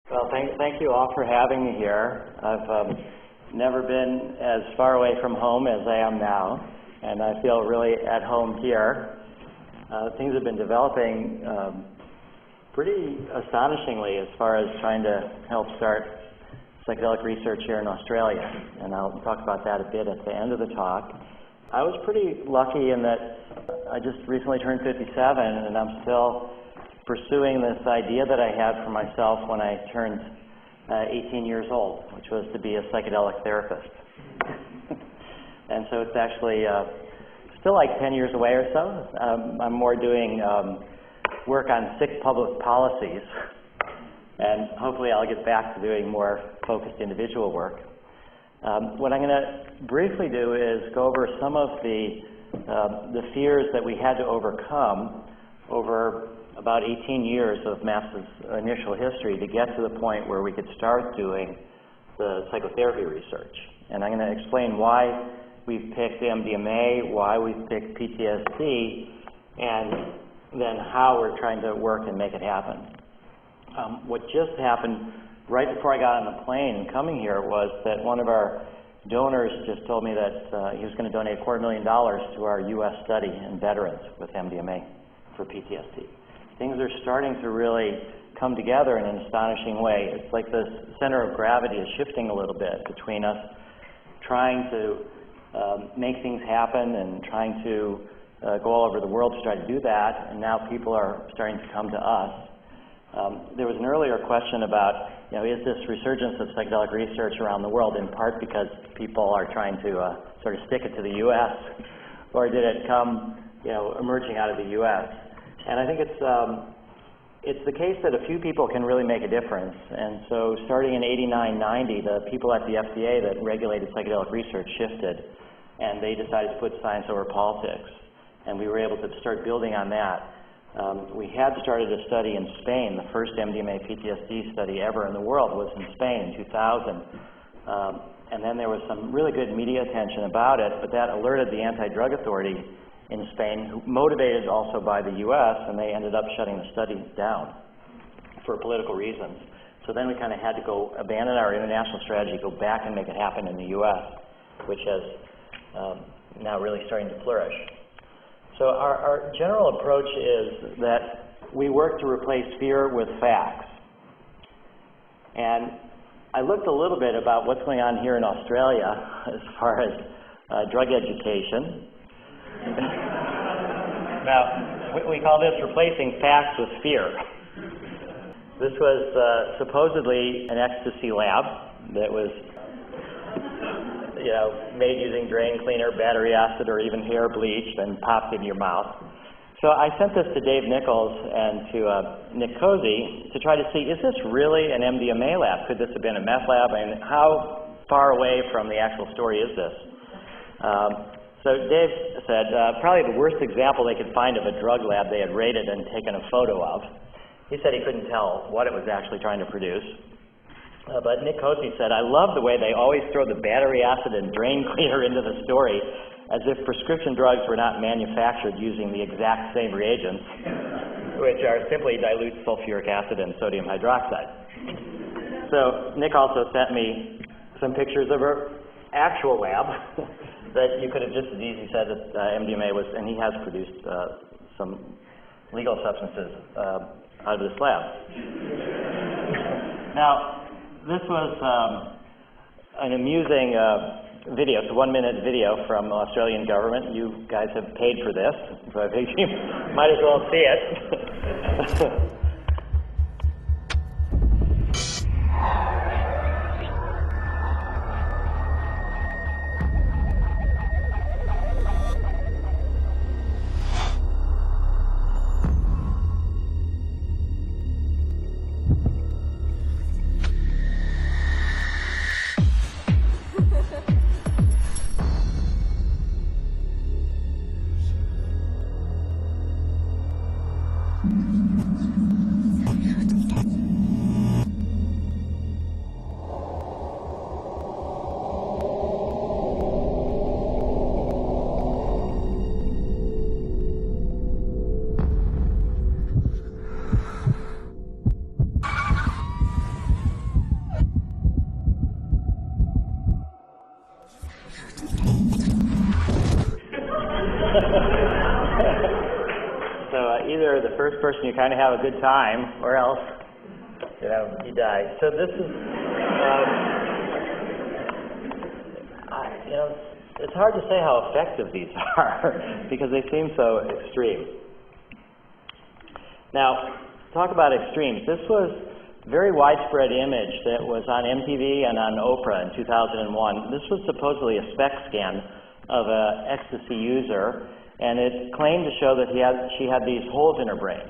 Well, thank you all for having me here. I've never been as far away from home as I am now, and I feel really at home here. Things have been developing pretty astonishingly as far as trying to help start psychedelic research here in Australia, and I'll talk about that a bit at the end of the talk. I was pretty lucky in that I just recently turned 57, and I'm still pursuing this idea that I had for myself when I turned 18 years old, which was to be a psychedelic therapist. And so it's actually still like 10 years away or so. I'm more doing work on sick public policies, and hopefully I'll get back to doing more focused individual work. What I'm going to briefly do is go over some of the fears that we had to overcome over about 18 years of MAPS's initial history to get to the point where we could start doing the psychotherapy research. And I'm going to explain why we've picked MDMA, why we've picked PTSD, and then how we're trying to work and make it happen. What just happened right before I got on the plane coming here was that one of our donors just told me that he was going to donate $250,000 to our U.S. study in veterans with MDMA for PTSD. Things are starting to really come together in an astonishing way. It's like the center of gravity is shifting a little bit between us trying to make things happen and trying to go all over the world to try to do that, and now people are starting to come to us. There was an earlier question about, is this resurgence of psychedelic research around the world in part because people are trying to sort of stick it to the U.S., or did it come, emerging out of the U.S.? And I think it's the case that a few people can really make a difference. And so starting in 89, 90, the people at the FDA that regulated psychedelic research shifted, and they decided to put science over politics. And we were able to start building on that. We had started a study in Spain. The first MDMA PTSD study ever in the world was in Spain in 2000. And then there was some really good media attention about it, but that alerted the anti-drug authority in Spain, motivated also by the U.S., and they ended up shutting the study down for political reasons. So then we kind of had to go abandon our international strategy, go back and make it happen in the U.S., which has now really starting to flourish. So our general approach is that we work to replace fear with facts. And I looked a little bit about what's going on here in Australia as far as drug education. Now, we call this replacing facts with fear. This was supposedly an ecstasy lab that was, made using drain cleaner, battery acid, or even hair bleach and popped in your mouth. So I sent this to Dave Nichols and to Nick Cozy to try to see, is this really an MDMA lab? Could this have been a meth lab? And how far away from the actual story is this? So Dave said probably the worst example they could find of a drug lab they had raided and taken a photo of. He said he couldn't tell what it was actually trying to produce. But Nick Cozy said, I love the way they always throw the battery acid and drain cleaner into the story, as if prescription drugs were not manufactured using the exact same reagents, which are simply dilute sulfuric acid and sodium hydroxide. So Nick also sent me some pictures of her actual lab that you could have just as easily said that MDMA was, and he has produced some legal substances out of this lab. Now, this was an amusing video. It's a 1-minute video from the Australian government. You guys have paid for this, so I think you might as well see it. either the first person you kind of have a good time, or else, you die. So this is, it's hard to say how effective these are because they seem so extreme. Now, talk about extremes. This was a very widespread image that was on MTV and on Oprah in 2001. This was supposedly a SPECT scan of an ecstasy user, and it claimed to show that she had these holes in her brain.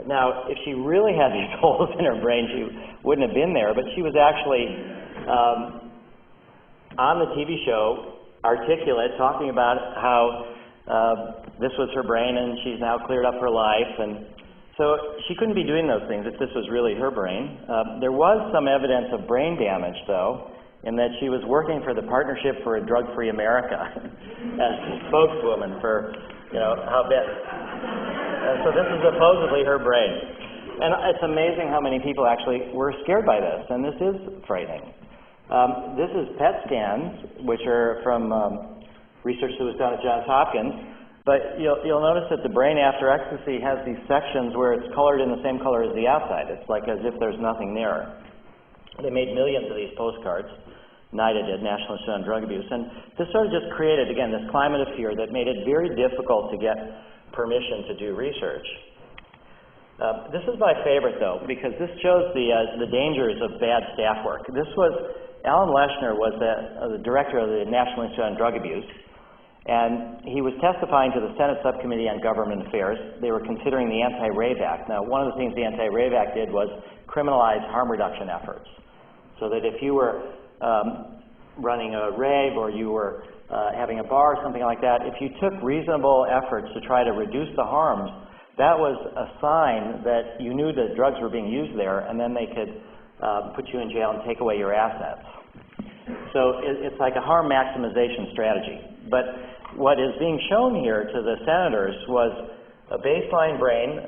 Now, if she really had these holes in her brain, she wouldn't have been there, but she was actually on the TV show, articulate, talking about how this was her brain and she's now cleared up her life. And so she couldn't be doing those things if this was really her brain. There was some evidence of brain damage, though, in that she was working for the Partnership for a Drug-Free America as a spokeswoman for, how bad. So this is supposedly her brain. And it's amazing how many people actually were scared by this, and this is frightening. This is PET scans, which are from research that was done at Johns Hopkins. But you'll notice that the brain after ecstasy has these sections where it's colored in the same color as the outside. It's like as if there's nothing there. They made millions of these postcards. NIDA did, National Institute on Drug Abuse. And this sort of just created, again, this climate of fear that made it very difficult to get permission to do research. This is my favorite, though, because this shows the dangers of bad staff work. Alan Leshner was the director of the National Institute on Drug Abuse, and he was testifying to the Senate Subcommittee on Government Affairs. They were considering the Anti-Rave Act. Now, one of the things the Anti-Rave Act did was criminalize harm reduction efforts, so that if you were running a rave or you were having a bar or something like that, if you took reasonable efforts to try to reduce the harms, that was a sign that you knew that drugs were being used there, and then they could put you in jail and take away your assets. So it's like a harm maximization strategy. But what is being shown here to the senators was a baseline brain.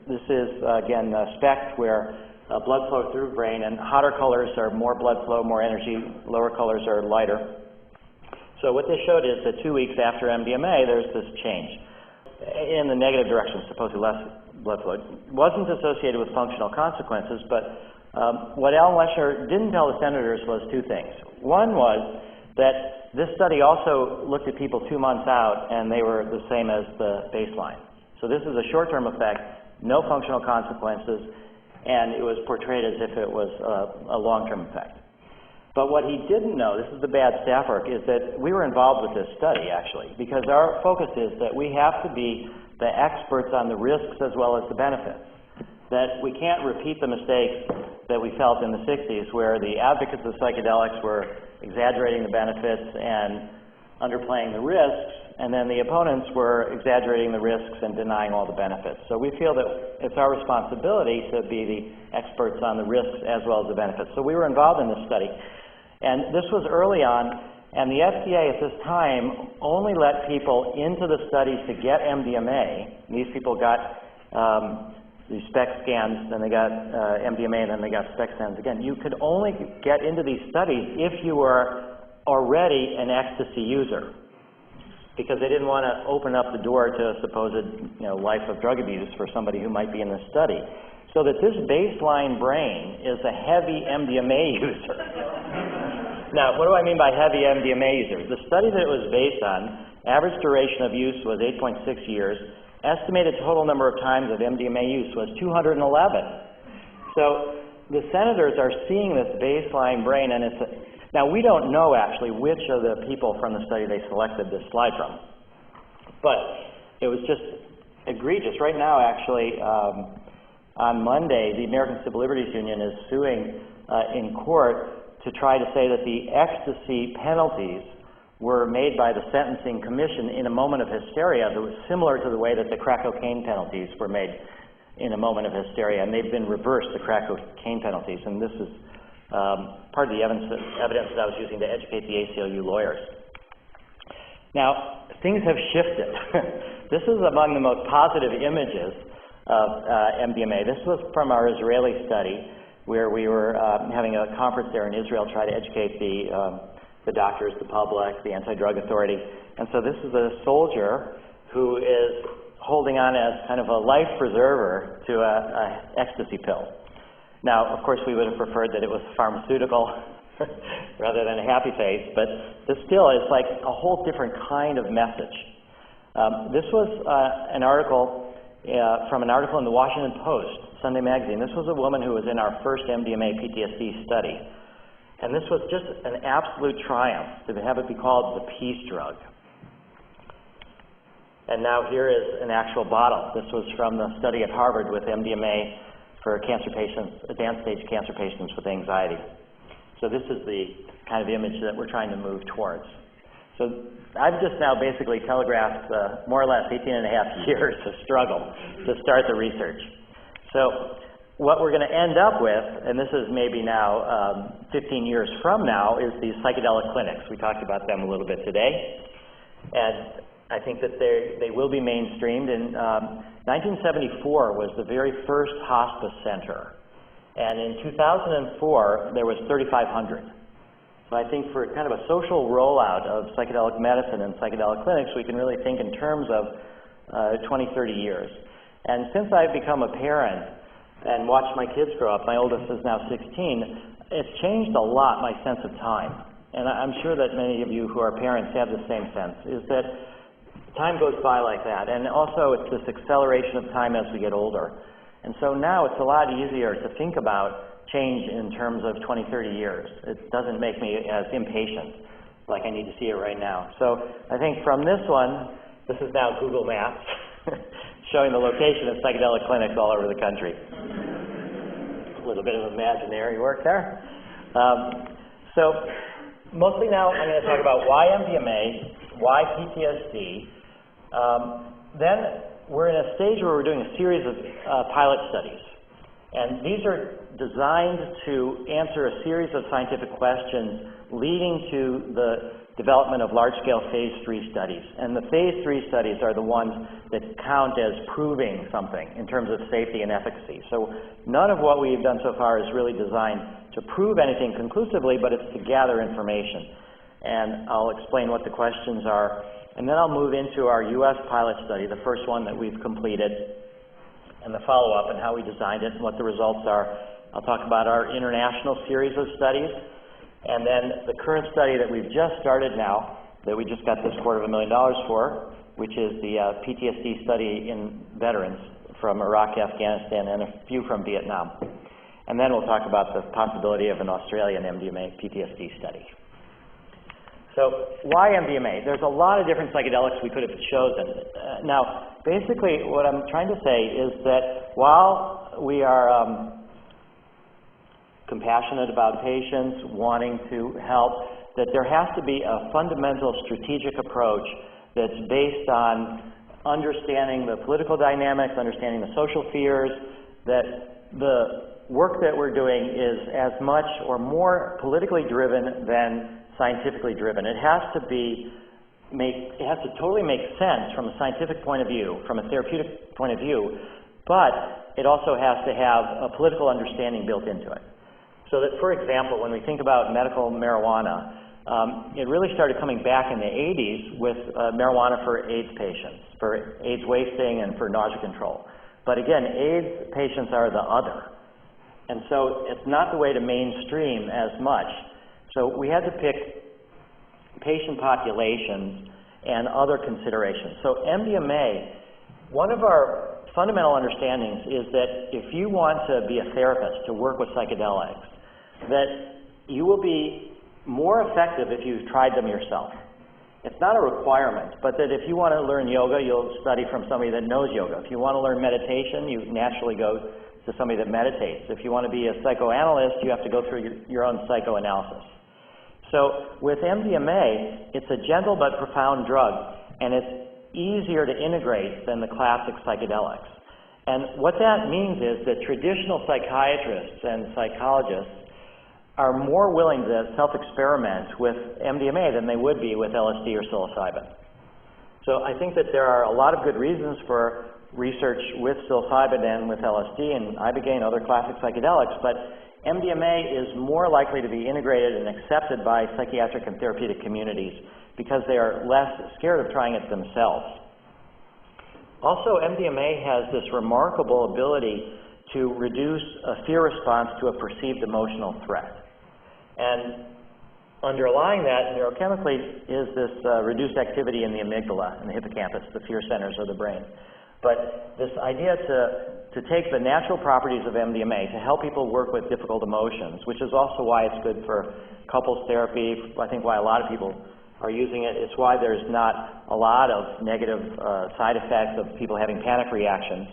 This is, again, SPECT, where blood flow through the brain, and hotter colors are more blood flow, more energy, lower colors are lighter. So what they showed is that 2 weeks after MDMA, there's this change in the negative direction, supposedly less blood flow. It wasn't associated with functional consequences, but what Alan Leshner didn't tell the senators was two things. One was that this study also looked at people 2 months out, and they were the same as the baseline. So this is a short-term effect, no functional consequences, and it was portrayed as if it was a long-term effect. But what he didn't know, this is the bad staff work, is that we were involved with this study, actually, because our focus is that we have to be the experts on the risks as well as the benefits. That we can't repeat the mistakes that we felt in the 60s, where the advocates of psychedelics were exaggerating the benefits and underplaying the risks, and then the opponents were exaggerating the risks and denying all the benefits. So we feel that it's our responsibility to be the experts on the risks as well as the benefits. So we were involved in this study. And this was early on, and the FDA at this time only let people into the studies to get MDMA. These people got these SPECT scans, then they got MDMA, and then they got SPECT scans again. You could only get into these studies if you were already an ecstasy user, because they didn't want to open up the door to a supposed life of drug abuse for somebody who might be in this study. So that this baseline brain is a heavy MDMA user. Now, what do I mean by heavy MDMA user? The study that it was based on, average duration of use was 8.6 years. Estimated total number of times of MDMA use was 211. So the senators are seeing this baseline brain, and now we don't know actually which of the people from the study they selected this slide from. But it was just egregious. Right now, actually, on Monday, the American Civil Liberties Union is suing in court to try to say that the ecstasy penalties were made by the Sentencing Commission in a moment of hysteria that was similar to the way that the crack cocaine penalties were made in a moment of hysteria, and they've been reversed, the crack cocaine penalties, and this is part of the evidence that I was using to educate the ACLU lawyers. Now, things have shifted. This is among the most positive images of MDMA. This was from our Israeli study, where we were having a conference there in Israel, try to educate the doctors, the public, the anti-drug authority. And so this is a soldier who is holding on as kind of a life preserver to a ecstasy pill. Now, of course, we would have preferred that it was pharmaceutical rather than a happy face, but this still is like a whole different kind of message. This was an article from an article in the Washington Post, Sunday magazine. This was a woman who was in our first MDMA PTSD study. And this was just an absolute triumph to have it be called the peace drug. And now here is an actual bottle. This was from the study at Harvard with MDMA for cancer patients, advanced stage cancer patients with anxiety. So this is the kind of image that we're trying to move towards. So I've just now basically telegraphed more or less 18 and a half years of struggle to start the research. So what we're going to end up with, and this is maybe now 15 years from now, is these psychedelic clinics. We talked about them a little bit today. And I think that they will be mainstreamed. In 1974 was the very first hospice center. And in 2004, there was 3,500. So I think for kind of a social rollout of psychedelic medicine and psychedelic clinics, we can really think in terms of 20, 30 years. And since I've become a parent and watched my kids grow up, my oldest is now 16, it's changed a lot my sense of time. And I'm sure that many of you who are parents have the same sense, is that time goes by like that. And also it's this acceleration of time as we get older. And so now it's a lot easier to think about change in terms of 20, 30 years. It doesn't make me as impatient, like I need to see it right now. So I think from this one, this is now Google Maps, showing the location of psychedelic clinics all over the country. A little bit of imaginary work there. So mostly now I'm going to talk about why MDMA, why PTSD. Then we're in a stage where we're doing a series of pilot studies. And these are designed to answer a series of scientific questions leading to the development of large-scale phase 3 studies. And the phase 3 studies are the ones that count as proving something in terms of safety and efficacy. So none of what we've done so far is really designed to prove anything conclusively, but it's to gather information. And I'll explain what the questions are. And then I'll move into our U.S. pilot study, the first one that we've completed, and the follow-up and how we designed it and what the results are. I'll talk about our international series of studies, and then the current study that we've just started now, that we just got this $250,000 for, which is the PTSD study in veterans from Iraq, Afghanistan, and a few from Vietnam. And then we'll talk about the possibility of an Australian MDMA PTSD study. So why MDMA? There's a lot of different psychedelics we could have chosen. Now, basically what I'm trying to say is that while we are compassionate about patients, wanting to help, that there has to be a fundamental strategic approach that's based on understanding the political dynamics, understanding the social fears, that the work that we're doing is as much or more politically driven than scientifically driven. It has to totally make sense from a scientific point of view, from a therapeutic point of view, but it also has to have a political understanding built into it. So that, for example, when we think about medical marijuana, it really started coming back in the 80s with marijuana for AIDS patients, for AIDS wasting and for nausea control. But again, AIDS patients are the other. And so it's not the way to mainstream as much. So we had to pick patient populations and other considerations. So MDMA, one of our fundamental understandings is that if you want to be a therapist, to work with psychedelics, that you will be more effective if you've tried them yourself. It's not a requirement, but that if you want to learn yoga, you'll study from somebody that knows yoga. If you want to learn meditation, you naturally go to somebody that meditates. If you want to be a psychoanalyst, you have to go through your own psychoanalysis. So with MDMA, it's a gentle but profound drug, and it's easier to integrate than the classic psychedelics. And what that means is that traditional psychiatrists and psychologists are more willing to self-experiment with MDMA than they would be with LSD or psilocybin. So I think that there are a lot of good reasons for research with psilocybin and with LSD and ibogaine and other classic psychedelics, but MDMA is more likely to be integrated and accepted by psychiatric and therapeutic communities because they are less scared of trying it themselves. Also, MDMA has this remarkable ability to reduce a fear response to a perceived emotional threat. And underlying that neurochemically is this reduced activity in the amygdala and the hippocampus, the fear centers of the brain. But this idea to take the natural properties of MDMA to help people work with difficult emotions, which is also why it's good for couples therapy, I think why a lot of people are using it. It's why there's not a lot of negative side effects of people having panic reactions.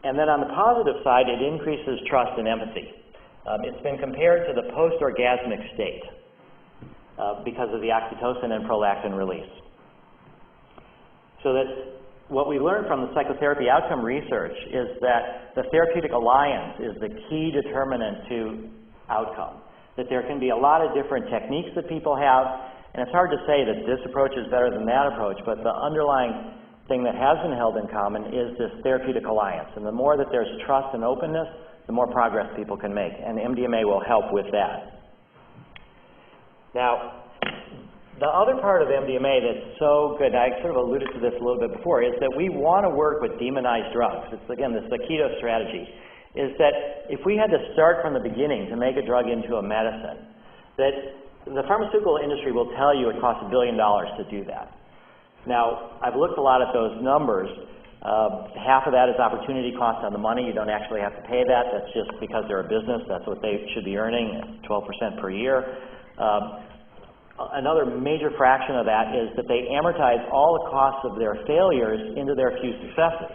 And then on the positive side, it increases trust and empathy. It's been compared to the post-orgasmic state because of the oxytocin and prolactin release. So that what we learned from the psychotherapy outcome research is that the therapeutic alliance is the key determinant to outcome. That there can be a lot of different techniques that people have, and it's hard to say that this approach is better than that approach, but the underlying thing that has been held in common is this therapeutic alliance. And the more that there's trust and openness, the more progress people can make, and MDMA will help with that. Now, the other part of MDMA that's so good, I sort of alluded to this a little bit before, is that we want to work with demonized drugs. It's, again, this keto strategy, is that if we had to start from the beginning to make a drug into a medicine, that the pharmaceutical industry will tell you it costs $1 billion to do that. Now, I've looked a lot at those numbers. Half of that is opportunity cost on the money. You don't actually have to pay that. That's just because they're a business. That's what they should be earning, 12% per year. Another major fraction of that is that they amortize all the costs of their failures into their few successes.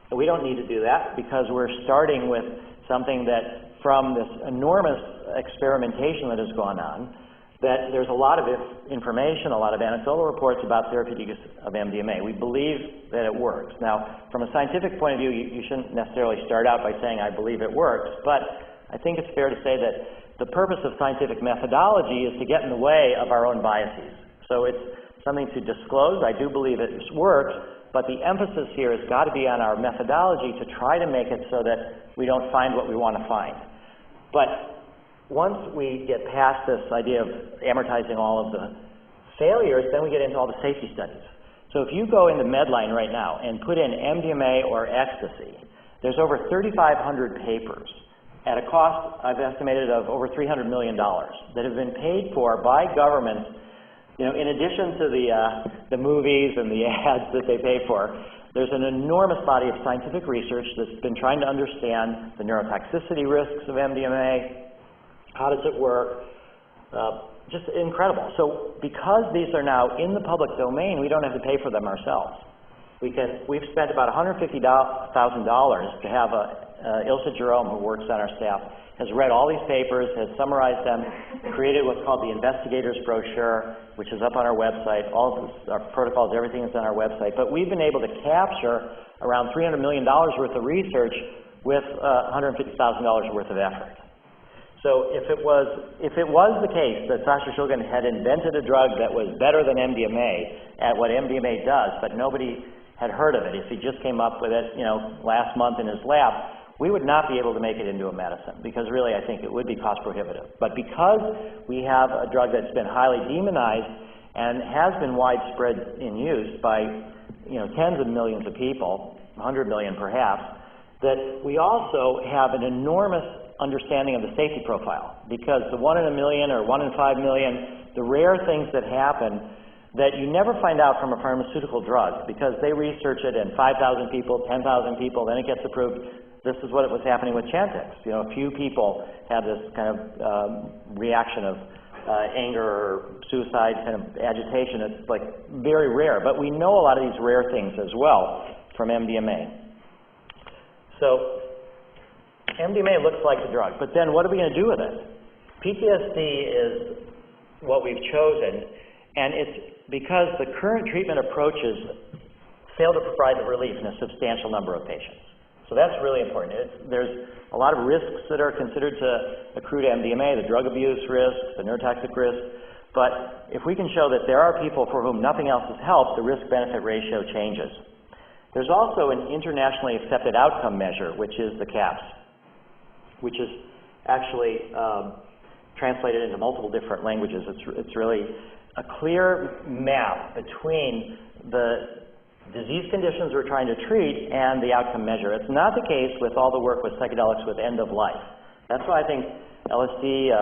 And we don't need to do that because we're starting with something that, from this enormous experimentation that has gone on, that there's a lot of information, a lot of anecdotal reports about therapeutics of MDMA. We believe that it works. Now, from a scientific point of view, you shouldn't necessarily start out by saying, I believe it works, but I think it's fair to say that the purpose of scientific methodology is to get in the way of our own biases. So it's something to disclose. I do believe it works, but the emphasis here has got to be on our methodology to try to make it so that we don't find what we want to find. But once we get past this idea of amortizing all of the failures, then we get into all the safety studies. So if you go into Medline right now and put in MDMA or ecstasy, there's over 3,500 papers at a cost, I've estimated, of over $300 million that have been paid for by governments, in addition to the movies and the ads that they pay for. There's an enormous body of scientific research that's been trying to understand the neurotoxicity risks of MDMA, how does it work, just incredible. So because these are now in the public domain, we don't have to pay for them ourselves. We've spent about $150,000 to have Ilsa Jerome, who works on our staff, has read all these papers, has summarized them, created what's called the investigator's brochure, which is up on our website. All of our protocols, everything is on our website. But we've been able to capture around $300 million worth of research with $150,000 worth of effort. So if it was the case that Sasha Shulgin had invented a drug that was better than MDMA at what MDMA does, but nobody had heard of it, if he just came up with it, last month in his lab, we would not be able to make it into a medicine, because really I think it would be cost prohibitive. But because we have a drug that's been highly demonized and has been widespread in use by tens of millions of people, 100 million perhaps, that we also have an enormous understanding of the safety profile, because the 1 in a million or 1 in 5 million, the rare things that happen that you never find out from a pharmaceutical drug, because they research it in 5,000 people, 10,000 people, then it gets approved. This is what was happening with Chantix. A few people had this kind of reaction of anger or suicide, kind of agitation. It's like very rare, but we know a lot of these rare things as well from MDMA. So MDMA looks like the drug, but then what are we going to do with it? PTSD is what we've chosen, and it's because the current treatment approaches fail to provide the relief in a substantial number of patients. So that's really important. There's a lot of risks that are considered to accrue to MDMA, the drug abuse risks, the neurotoxic risks, but if we can show that there are people for whom nothing else has helped, the risk-benefit ratio changes. There's also an internationally accepted outcome measure, which is the CAPS, which is actually translated into multiple different languages. It's really a clear map between the disease conditions we're trying to treat and the outcome measure. It's not the case with all the work with psychedelics with end of life. That's why I think LSD,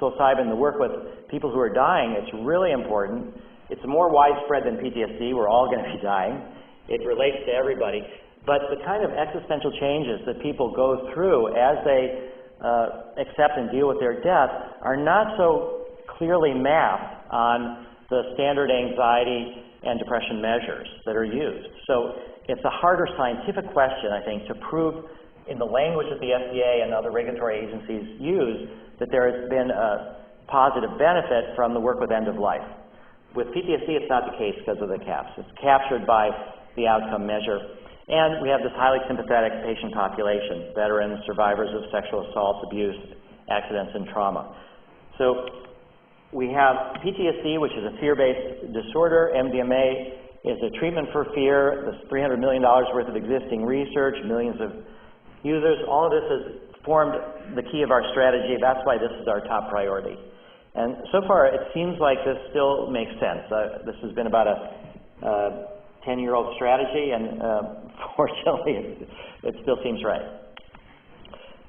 psilocybin, the work with people who are dying, it's really important. It's more widespread than PTSD. We're all going to be dying. It relates to everybody. But the kind of existential changes that people go through as they accept and deal with their death are not so clearly mapped on the standard anxiety and depression measures that are used. So it's a harder scientific question, I think, to prove in the language that the FDA and other regulatory agencies use that there has been a positive benefit from the work with end of life. With PTSD, it's not the case because of the caps. It's captured by the outcome measure. And we have this highly sympathetic patient population, veterans, survivors of sexual assault, abuse, accidents, and trauma. So we have PTSD, which is a fear-based disorder. MDMA is a treatment for fear. There's $300 million worth of existing research, millions of users. All of this has formed the key of our strategy. That's why this is our top priority. And so far, it seems like this still makes sense. This has been about a 10-year-old strategy, and fortunately, it still seems right.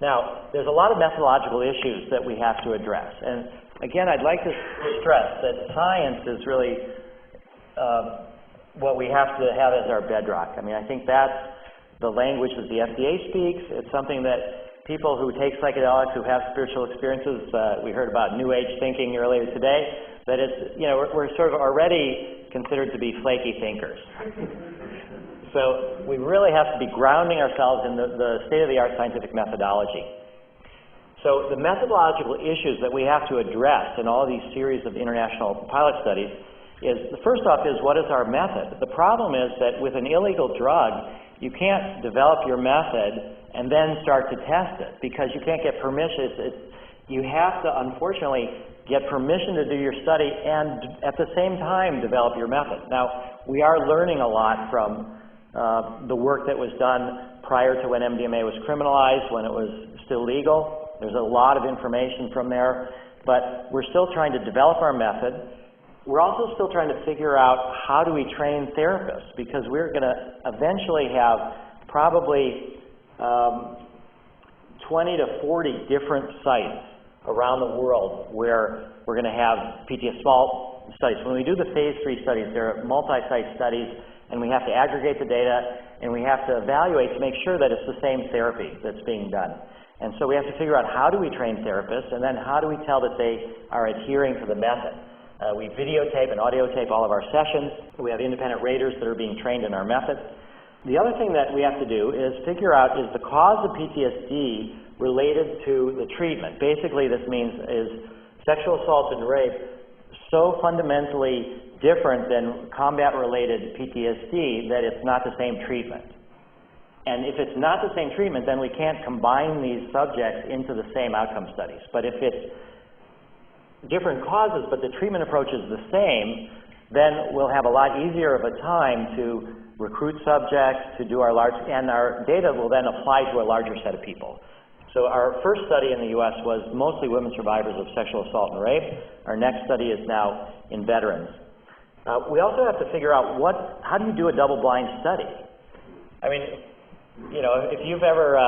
Now, there's a lot of methodological issues that we have to address. And again, I'd like to stress that science is really what we have to have as our bedrock. I mean, I think that's the language that the FDA speaks. It's something that people who take psychedelics, who have spiritual experiences, we heard about New Age thinking earlier today, that it's, you know, we're sort of already considered to be flaky thinkers. So we really have to be grounding ourselves in the state-of-the-art scientific methodology. So the methodological issues that we have to address in all these series of international pilot studies is, the first off is, what is our method? The problem is that with an illegal drug, you can't develop your method and then start to test it because you can't get permission. You have to, unfortunately, get permission to do your study and at the same time develop your method. Now, we are learning a lot from the work that was done prior to when MDMA was criminalized, when it was still legal. There's a lot of information from there, but we're still trying to develop our method. We're also still trying to figure out how do we train therapists, because we're going to eventually have probably 20 to 40 different sites around the world where we're going to have PTSD small studies. When we do the phase 3 studies, there are multi-site studies, and we have to aggregate the data, and we have to evaluate to make sure that it's the same therapy that's being done. And so we have to figure out how do we train therapists, and then how do we tell that they are adhering to the method. We videotape and audio tape all of our sessions. We have independent raters that are being trained in our method. The other thing that we have to do is figure out, is the cause of PTSD related to the treatment? Basically, this means, is sexual assault and rape so fundamentally different than combat-related PTSD that it's not the same treatment? And if it's not the same treatment, then we can't combine these subjects into the same outcome studies. But if it's different causes, but the treatment approach is the same, then we'll have a lot easier of a time to recruit subjects, to do our large, and our data will then apply to a larger set of people. So our first study in the U.S. was mostly women survivors of sexual assault and rape. Our next study is now in veterans. We also have to figure out how do you do a double-blind study? I mean, you know, if you've ever,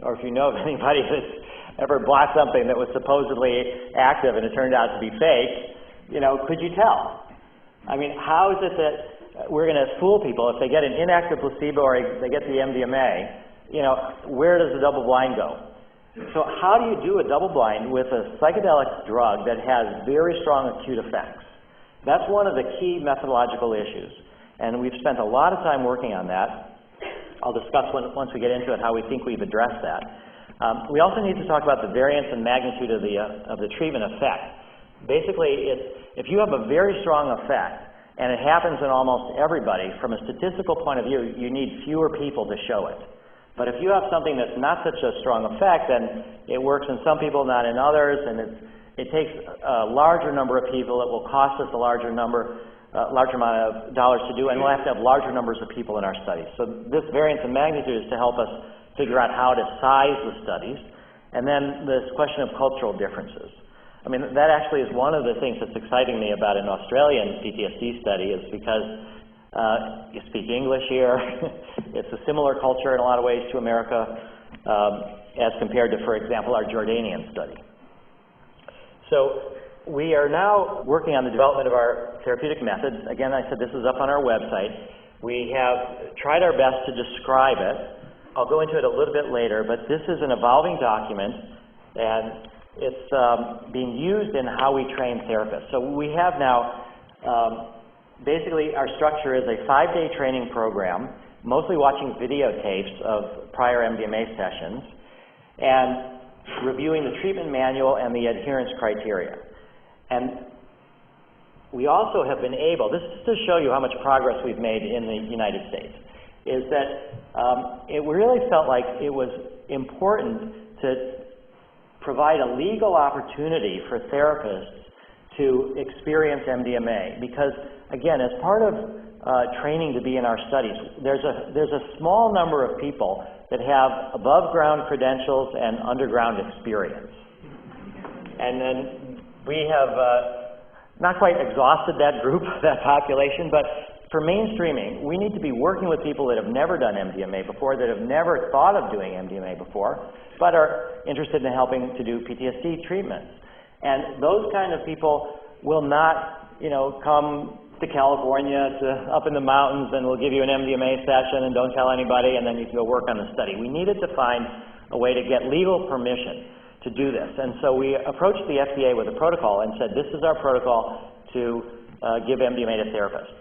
or if you know of anybody that's ever bought something that was supposedly active and it turned out to be fake, you know, could you tell? I mean, how is it that we're going to fool people if they get an inactive placebo or they get the MDMA? You know, where does the double blind go? So how do you do a double blind with a psychedelic drug that has very strong acute effects? That's one of the key methodological issues, and we've spent a lot of time working on that. I'll discuss once we get into it how we think we've addressed that. We also need to talk about the variance and magnitude of the treatment effect. Basically, if you have a very strong effect, and it happens in almost everybody, from a statistical point of view, you need fewer people to show it. But if you have something that's not such a strong effect, then it works in some people, not in others, and it takes a larger number of people. It will cost us a larger amount of dollars to do, and we'll have to have larger numbers of people in our studies. So this variance and magnitude is to help us figure out how to size the studies. And then this question of cultural differences. I mean, that actually is one of the things that's exciting me about an Australian PTSD study, is because You speak English here. It's a similar culture in a lot of ways to America as compared to, for example, our Jordanian study. So we are now working on the development of our therapeutic methods. Again, I said this is up on our website. We have tried our best to describe it. I'll go into it a little bit later, but this is an evolving document, and it's being used in how we train therapists. So we have now, basically our structure is a 5-day training program, mostly watching videotapes of prior MDMA sessions, and reviewing the treatment manual and the adherence criteria. And we also have been able, this is to show you how much progress we've made in the United States, is that it really felt like it was important to provide a legal opportunity for therapists to experience MDMA, because again, as part of training to be in our studies, there's a small number of people that have above ground credentials and underground experience. And then we have not quite exhausted that group, that population, but for mainstreaming, we need to be working with people that have never done MDMA before, that have never thought of doing MDMA before, but are interested in helping to do PTSD treatments. And those kind of people will not, come to California, up in the mountains, and we'll give you an MDMA session and don't tell anybody, and then you can go work on the study. We needed to find a way to get legal permission to do this. And so we approached the FDA with a protocol and said, this is our protocol to give MDMA to therapists.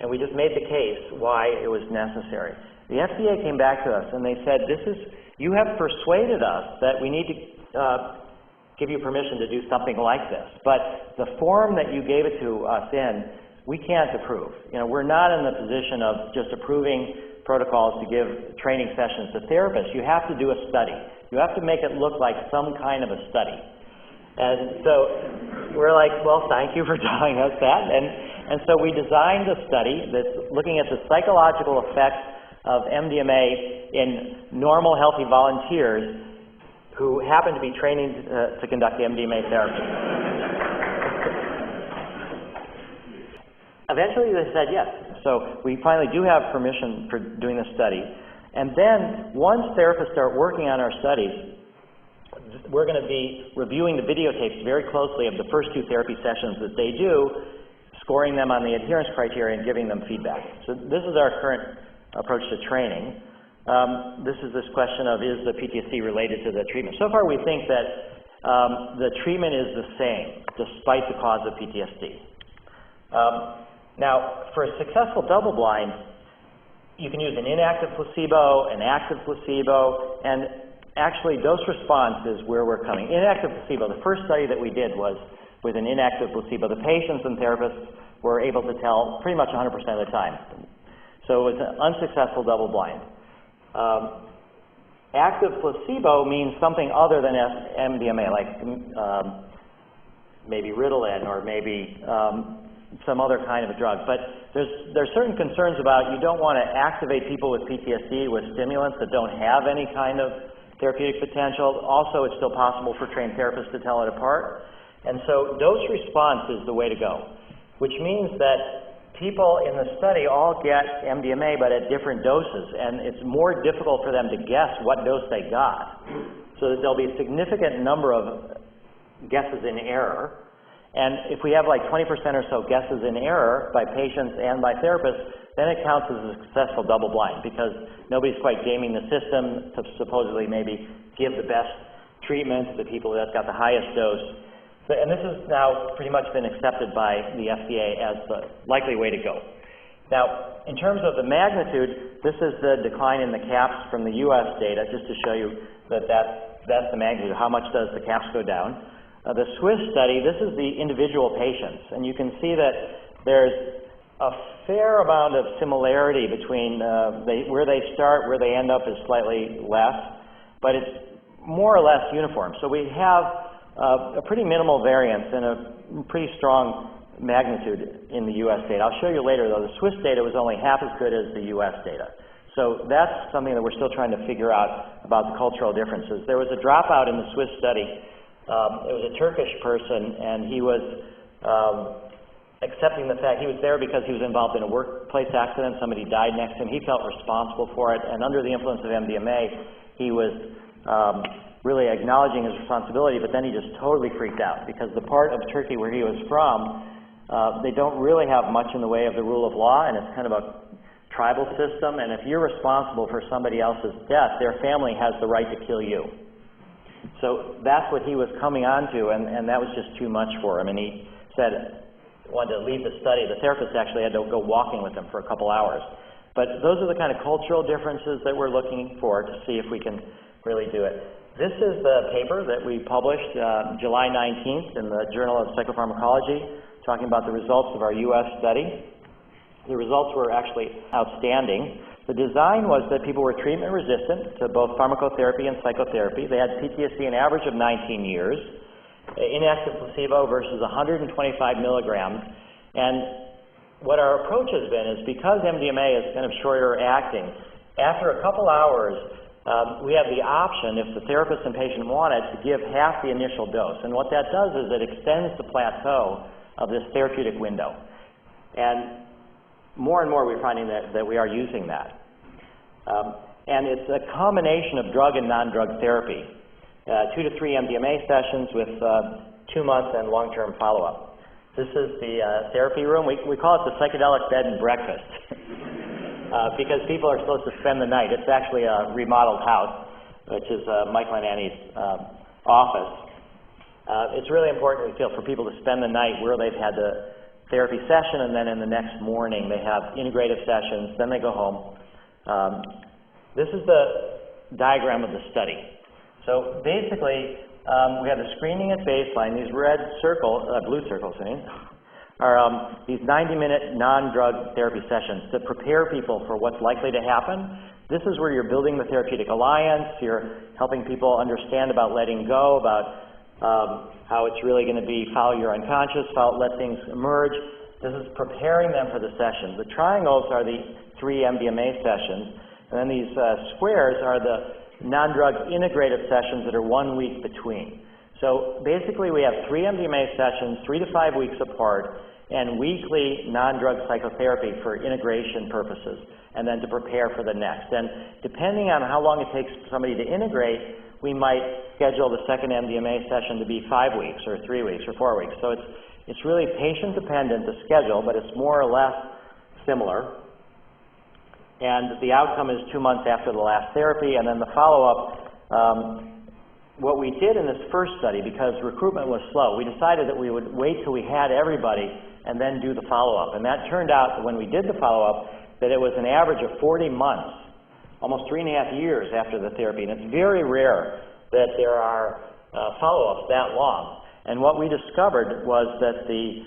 And we just made the case why it was necessary. The FDA came back to us and they said, you have persuaded us that we need to give you permission to do something like this. But the form that you gave it to us in, we can't approve. We're not in the position of just approving protocols to give training sessions to therapists. You have to do a study. You have to make it look like some kind of a study. And so we're like, well, thank you for telling us that. And so we designed a study that's looking at the psychological effects of MDMA in normal, healthy volunteers who happen to be training to conduct MDMA therapy. Eventually they said yes. So we finally do have permission for doing this study. And then once therapists start working on our studies, we're going to be reviewing the videotapes very closely of the first 2 therapy sessions that they do, scoring them on the adherence criteria and giving them feedback. So this is our current approach to training. This is this question of, is the PTSD related to the treatment? So far we think that the treatment is the same, despite the cause of PTSD. Now, for a successful double-blind, you can use an inactive placebo, an active placebo, and actually dose response is where we're coming. Inactive placebo, the first study that we did was with an inactive placebo. The patients and therapists were able to tell pretty much 100% of the time. So it was an unsuccessful double-blind. Active placebo means something other than MDMA, like maybe Ritalin or maybe some other kind of a drug. But there's certain concerns about, you don't want to activate people with PTSD with stimulants that don't have any kind of therapeutic potential. Also, it's still possible for trained therapists to tell it apart. And so dose response is the way to go, which means that people in the study all get MDMA but at different doses, and it's more difficult for them to guess what dose they got. So that there'll be a significant number of guesses in error. And if we have like 20% or so guesses in error by patients and by therapists, then it counts as a successful double-blind, because nobody's quite gaming the system to supposedly maybe give the best treatment to the people that got the highest dose. And this has now pretty much been accepted by the FDA as the likely way to go. Now, in terms of the magnitude, this is the decline in the CAPS from the US data, just to show you that that's the magnitude. How much does the CAPS go down? The Swiss study, this is the individual patients, and you can see that there's a fair amount of similarity between where they start, where they end up is slightly less, but it's more or less uniform. So we have a pretty minimal variance and a pretty strong magnitude in the US data. I'll show you later, though, the Swiss data was only half as good as the US data. So that's something that we're still trying to figure out about the cultural differences. There was a dropout in the Swiss study. It was a Turkish person, and he was accepting the fact he was there because he was involved in a workplace accident, somebody died next to him, he felt responsible for it, and under the influence of MDMA, he was really acknowledging his responsibility, but then he just totally freaked out because the part of Turkey where he was from, they don't really have much in the way of the rule of law, and it's kind of a tribal system, and if you're responsible for somebody else's death, their family has the right to kill you. So that's what he was coming on to, and that was just too much for him, and he said he wanted to leave the study. The therapist actually had to go walking with him for a couple hours. But those are the kind of cultural differences that we're looking for to see if we can really do it. This is the paper that we published July 19th in the Journal of Psychopharmacology, talking about the results of our U.S. study. The results were actually outstanding. The design was that people were treatment resistant to both pharmacotherapy and psychotherapy. They had PTSD an average of 19 years, inactive placebo versus 125 milligrams. And what our approach has been is because MDMA is kind of shorter acting, after a couple hours, we have the option, if the therapist and patient want it, to give half the initial dose. And what that does is it extends the plateau of this therapeutic window. And more we're finding that we are using that. And it's a combination of drug and non-drug therapy. 2 to 3 MDMA sessions with 2 months and long-term follow-up. This is the therapy room. We call it the psychedelic bed and breakfast because people are supposed to spend the night. It's actually a remodeled house, which is Michael and Annie's office. It's really important, we feel, for people to spend the night where they've had the therapy session, and then in the next morning they have integrative sessions, then they go home. This is the diagram of the study. So basically, we have the screening at baseline. These red circles, blue circles, are these 90-minute non-drug therapy sessions to prepare people for what's likely to happen. This is where you're building the therapeutic alliance, you're helping people understand about letting go, about how it's really going to be follow your unconscious, let things emerge. This is preparing them for the sessions. The triangles are the 3 MDMA sessions, and then these squares are the non-drug integrative sessions that are 1 week between. So basically we have 3 MDMA sessions, 3 to 5 weeks apart, and weekly non-drug psychotherapy for integration purposes, and then to prepare for the next. And depending on how long it takes somebody to integrate, we might schedule the second MDMA session to be 5 weeks or 3 weeks or 4 weeks. So it's really patient dependent, the schedule, but it's more or less similar. And the outcome is 2 months after the last therapy, and then the follow-up. What we did in this first study, because recruitment was slow, we decided that we would wait till we had everybody and then do the follow-up. And that turned out that when we did the follow-up, that it was an average of 40 months, almost 3.5 years after the therapy. And it's very rare that there are follow-ups that long. And what we discovered was that the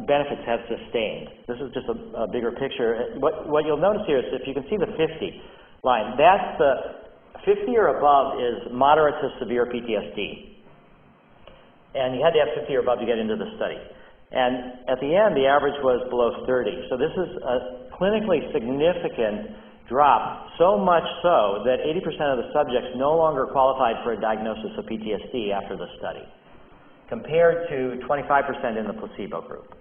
benefits have sustained. This is just a bigger picture. What you'll notice here is if you can see the 50 line, that's the 50 or above is moderate to severe PTSD. And you had to have 50 or above to get into the study. And at the end, the average was below 30. So this is a clinically significant drop, so much so that 80% of the subjects no longer qualified for a diagnosis of PTSD after the study, compared to 25% in the placebo group.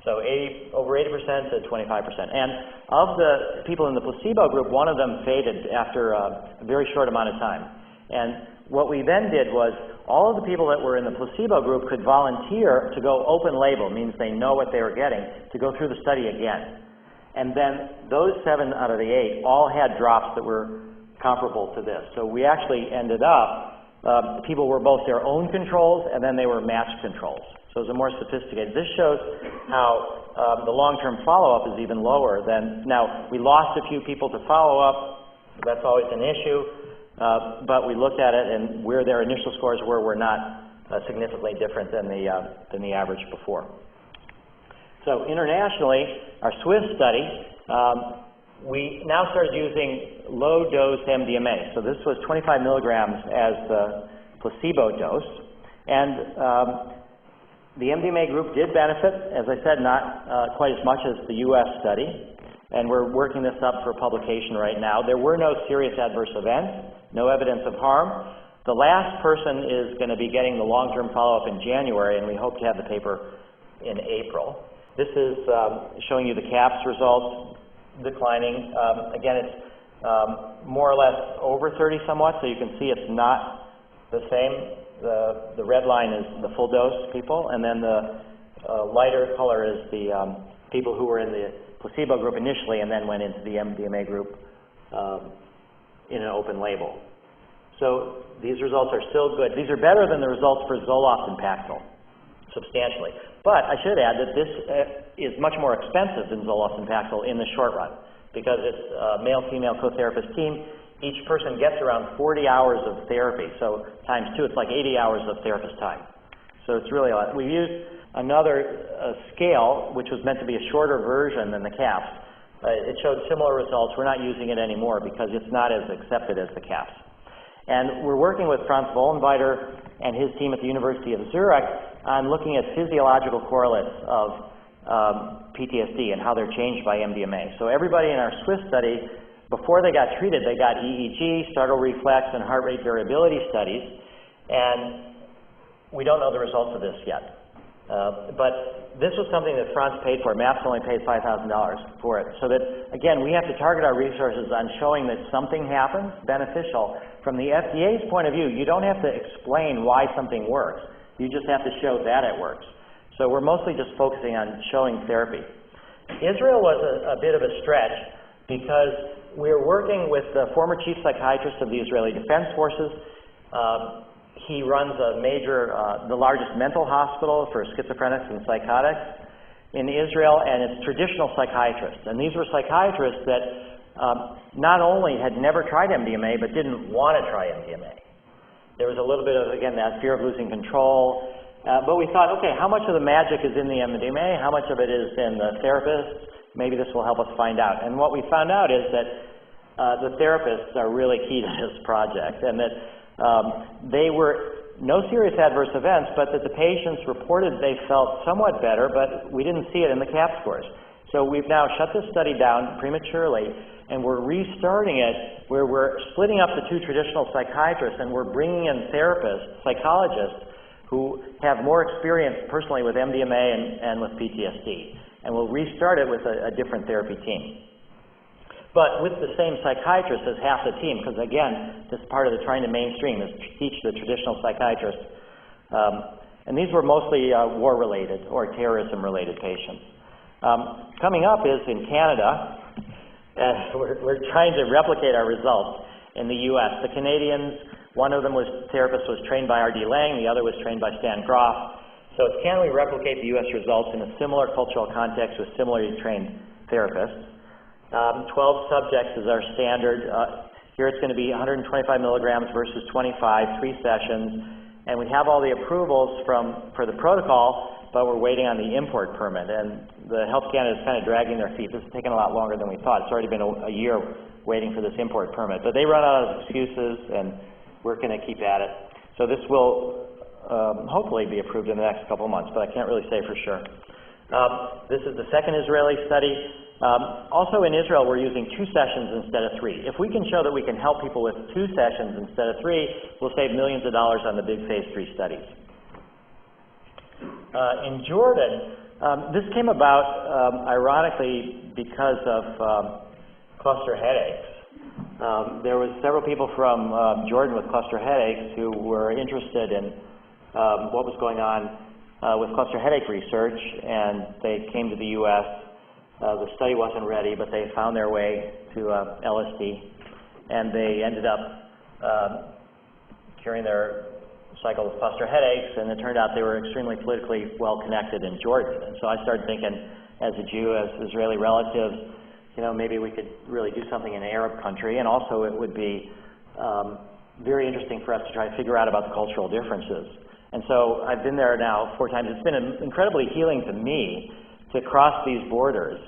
So over 80% to 25%. And of the people in the placebo group, one of them faded after a very short amount of time. And what we then did was all of the people that were in the placebo group could volunteer to go open label, means they know what they were getting, to go through the study again. And then those 7 out of the 8 all had drops that were comparable to this. So we actually ended up, people were both their own controls and then they were matched controls. So it's a more sophisticated. This shows how the long-term follow-up is even lower than, now we lost a few people to follow-up, that's always an issue, but we looked at it and where their initial scores were not significantly different than the average before. So internationally, our Swiss study, we now started using low-dose MDMA. So this was 25 milligrams as the placebo dose. And the MDMA group did benefit, as I said, not quite as much as the U.S. study. And we're working this up for publication right now. There were no serious adverse events, no evidence of harm. The last person is going to be getting the long-term follow-up in January, and we hope to have the paper in April. This is showing you the CAPS results declining. Again, it's more or less over 30 somewhat, so you can see it's not the same. The red line is the full dose people, and then the lighter color is the people who were in the placebo group initially and then went into the MDMA group in an open label. So these results are still good. These are better than the results for Zoloft and Paxil, substantially. But I should add that this is much more expensive than Zoloft and Paxil in the short run, because it's a male-female co-therapist team. Each person gets around 40 hours of therapy, so times 2, it's like 80 hours of therapist time. So it's really a lot. We used another scale, which was meant to be a shorter version than the CAPS. It showed similar results. We're not using it anymore because it's not as accepted as the CAPS. And we're working with Franz Vollenweider and his team at the University of Zurich on looking at physiological correlates of PTSD and how they're changed by MDMA. So everybody in our Swiss study, before they got treated, they got EEG, startle reflex, and heart rate variability studies, and we don't know the results of this yet. But this was something that Franz paid for. MAPS only paid $5,000 for it. So that, again, we have to target our resources on showing that something happens beneficial. From the FDA's point of view, you don't have to explain why something works. You just have to show that it works. So we're mostly just focusing on showing therapy. Israel was a bit of a stretch because we're working with the former chief psychiatrist of the Israeli Defense Forces. He runs a major, the largest mental hospital for schizophrenics and psychotics in Israel, and it's traditional psychiatrists. And these were psychiatrists that not only had never tried MDMA, but didn't want to try MDMA. There was a little bit of, again, that fear of losing control. But we thought, okay, how much of the magic is in the MDMA? How much of it is in the therapist? Maybe this will help us find out. And what we found out is that the therapists are really key to this project, and that they were no serious adverse events, but that the patients reported they felt somewhat better, but we didn't see it in the CAP scores. So we've now shut this study down prematurely, and we're restarting it where we're splitting up the two traditional psychiatrists, and we're bringing in therapists, psychologists, who have more experience personally with MDMA and with PTSD. And we'll restart it with a different therapy team. But with the same psychiatrist as half the team, because again, this is part of the trying to mainstream, is teach the traditional psychiatrists. And these were mostly war-related or terrorism-related patients. Coming up is in Canada, we're trying to replicate our results in the U.S. The Canadians, one of them therapist was trained by R.D. Lang, the other was trained by Stan Groff. So can we replicate the U.S. results in a similar cultural context with similarly trained therapists? 12 subjects is our standard. Here it's going to be 125 milligrams versus 25, 3 sessions. And we have all the approvals for the protocol, but we're waiting on the import permit. And the Health Canada is kind of dragging their feet. This has taken a lot longer than we thought. It's already been a year waiting for this import permit. But they run out of excuses, and we're going to keep at it. So this will hopefully be approved in the next couple of months, but I can't really say for sure. This is the second Israeli study. Also in Israel, we're using 2 sessions instead of 3. If we can show that we can help people with 2 sessions instead of 3, we'll save millions of dollars on the big phase 3 studies. In Jordan, this came about ironically because of cluster headaches. There was several people from Jordan with cluster headaches who were interested in what was going on with cluster headache research, and they came to the U.S. The study wasn't ready, but they found their way to LSD, and they ended up curing their cycle of cluster headaches, and it turned out they were extremely politically well connected in Jordan. And so I started thinking, as a Jew, as Israeli relatives, you know, maybe we could really do something in an Arab country, and also it would be very interesting for us to try to figure out about the cultural differences. And so I've been there now 4 times. It's been incredibly healing to me to cross these borders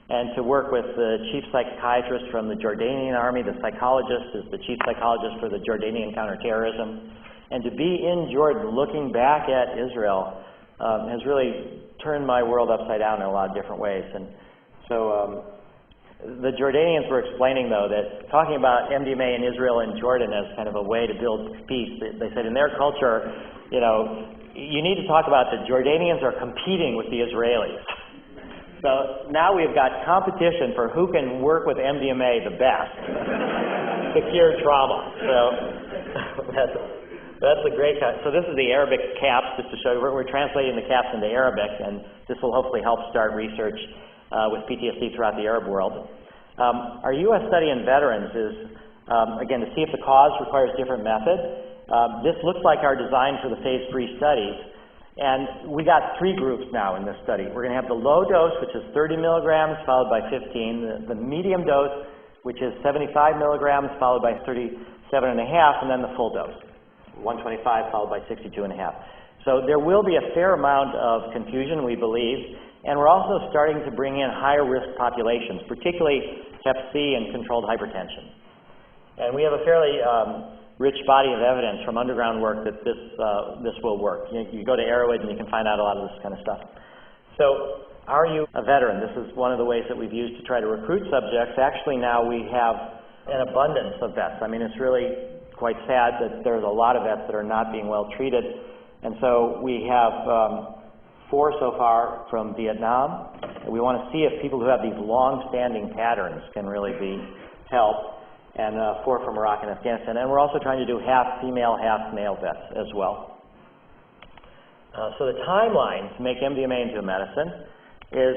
and to work with the chief psychiatrist from the Jordanian army. The psychologist is the chief psychologist for the Jordanian counterterrorism. And to be in Jordan looking back at Israel has really turned my world upside down in a lot of different ways. And so the Jordanians were explaining, though, that talking about MDMA in Israel and Jordan as kind of a way to build peace, they said in their culture, you know, you need to talk about the Jordanians are competing with the Israelis. So now we've got competition for who can work with MDMA the best to cure trauma. So that's a great cut. So this is the Arabic caps, just to show you. We're translating the caps into Arabic, and this will hopefully help start research with PTSD throughout the Arab world. Our U.S. study in veterans is, again, to see if the cause requires different methods. This looks like our design for the phase 3 studies. And we got 3 groups now in this study. We're going to have the low dose, which is 30 milligrams, followed by 15. The medium dose, which is 75 milligrams, followed by 37.5, and then the full dose, 125, followed by 62.5. So there will be a fair amount of confusion, we believe. And we're also starting to bring in higher risk populations, particularly Hep C and controlled hypertension. And we have a fairly rich body of evidence from underground work that this will work. You go to Arrowhead and you can find out a lot of this kind of stuff. So, are you a veteran? This is one of the ways that we've used to try to recruit subjects. Actually, now we have an abundance of vets. I mean, it's really quite sad that there's a lot of vets that are not being well treated. And so we have 4 so far from Vietnam. And we want to see if people who have these long-standing patterns can really be helped. And 4 from Iraq and Afghanistan. And we're also trying to do half female, half male vets as well. So the timeline to make MDMA into a medicine is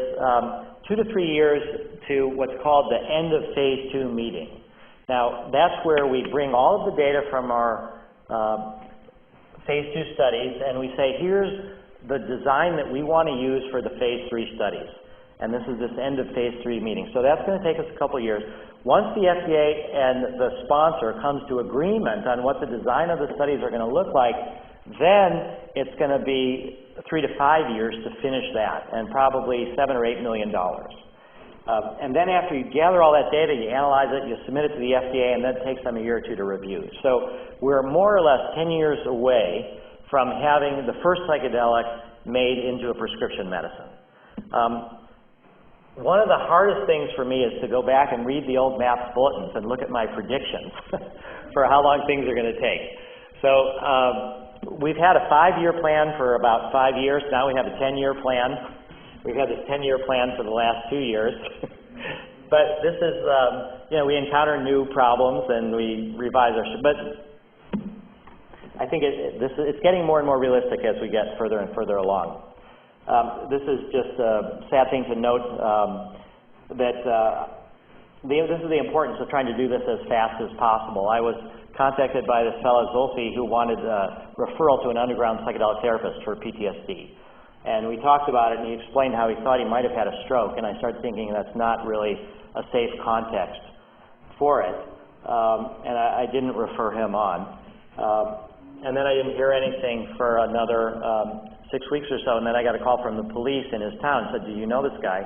2 to 3 years to what's called the end of phase 2 meeting. Now, that's where we bring all of the data from our phase 2 studies and we say, here's the design that we want to use for the phase 3 studies. And this is this end of phase 3 meeting. So that's going to take us a couple years. Once the FDA and the sponsor comes to agreement on what the design of the studies are going to look like, then it's going to be 3 to 5 years to finish that, and probably $7 or $8 million. And then after you gather all that data, you analyze it, you submit it to the FDA, and that takes them a year or 2 to review. So we're more or less 10 years away from having the first psychedelic made into a prescription medicine. One of the hardest things for me is to go back and read the old MAPS bulletins and look at my predictions for how long things are going to take. So we've had a 5-year plan for about 5 years. Now we have a 10-year plan. We've had this 10-year plan for the last 2 years. But this is, we encounter new problems and we revise our, but I think it's getting more and more realistic as we get further and further along. This is just a sad thing to note that this is the importance of trying to do this as fast as possible. I was contacted by this fellow, Zulfi, who wanted a referral to an underground psychedelic therapist for PTSD. And we talked about it, and he explained how he thought he might have had a stroke, and I started thinking that's not really a safe context for it, and I didn't refer him on. And then I didn't hear anything for another 6 weeks or so, and then I got a call from the police in his town and said, do you know this guy?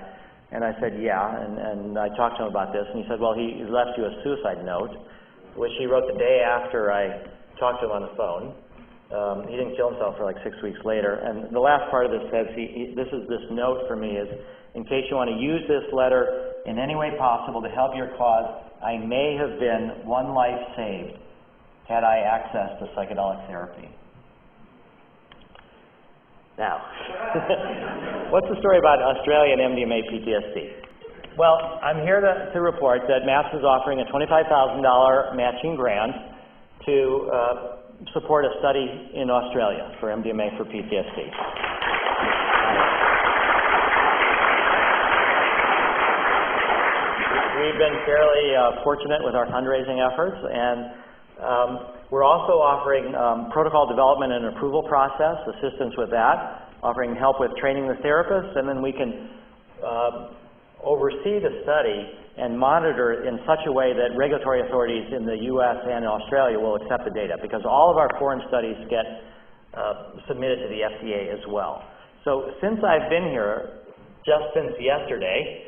And I said, yeah, and I talked to him about this, and he said, well, he left you a suicide note, which he wrote the day after I talked to him on the phone. He didn't kill himself for like 6 weeks later, and the last part of this says, this note for me is, in case you want to use this letter in any way possible to help your cause, I may have been one life saved had I access to psychedelic therapy. Now, what's the story about Australian MDMA PTSD? Well, I'm here to report that MAPS is offering a $25,000 matching grant to support a study in Australia for MDMA for PTSD. We've been fairly fortunate with our fundraising efforts, and we're also offering protocol development and approval process, assistance with that, offering help with training the therapists, and then we can oversee the study and monitor it in such a way that regulatory authorities in the U.S. and Australia will accept the data, because all of our foreign studies get submitted to the FDA as well. So since I've been here, just since yesterday,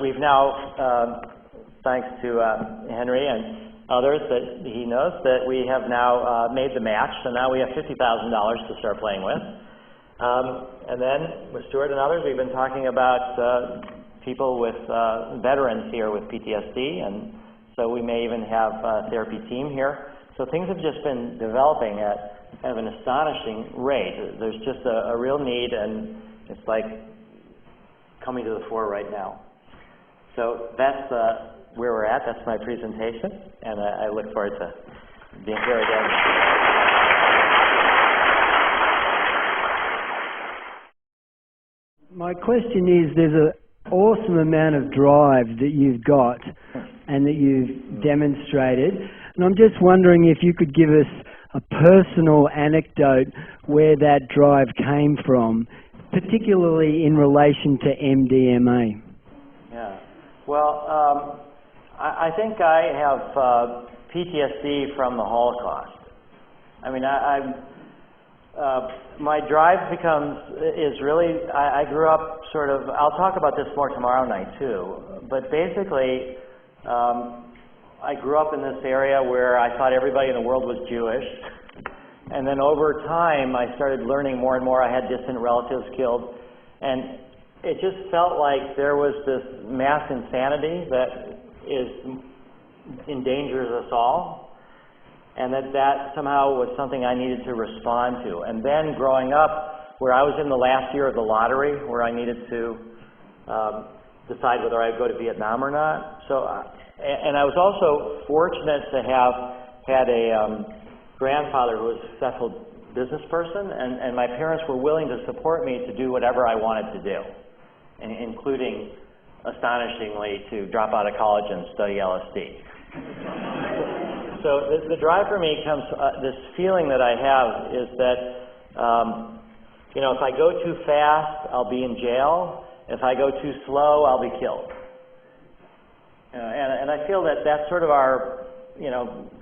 we've now, thanks to Henry and others that he knows, that we have now made the match, so now we have $50,000 to start playing with. And then with Stuart and others, we've been talking about people with veterans here with PTSD, and so we may even have a therapy team here. So things have just been developing at kind of an astonishing rate. There's just a real need, and it's like coming to the fore right now. So that's where we're at. That's my presentation, and I look forward to being here again. My question is, there's an awesome amount of drive that you've got and that you've demonstrated, and I'm just wondering if you could give us a personal anecdote where that drive came from, particularly in relation to MDMA. Yeah. Well, I think I have PTSD from the Holocaust. I mean, my drive is really, I grew up sort of, I'll talk about this more tomorrow night too, but basically, I grew up in this area where I thought everybody in the world was Jewish, and then over time I started learning more and more. I had distant relatives killed, and it just felt like there was this mass insanity that endangers us all, and that somehow was something I needed to respond to. And then growing up, where I was in the last year of the lottery, where I needed to decide whether I'd go to Vietnam or not. And I was also fortunate to have had a grandfather who was a successful business person, and my parents were willing to support me to do whatever I wanted to do, including, astonishingly, to drop out of college and study LSD. So the drive for me comes, this feeling that I have is that, if I go too fast, I'll be in jail. If I go too slow, I'll be killed. And I feel that that's sort of our,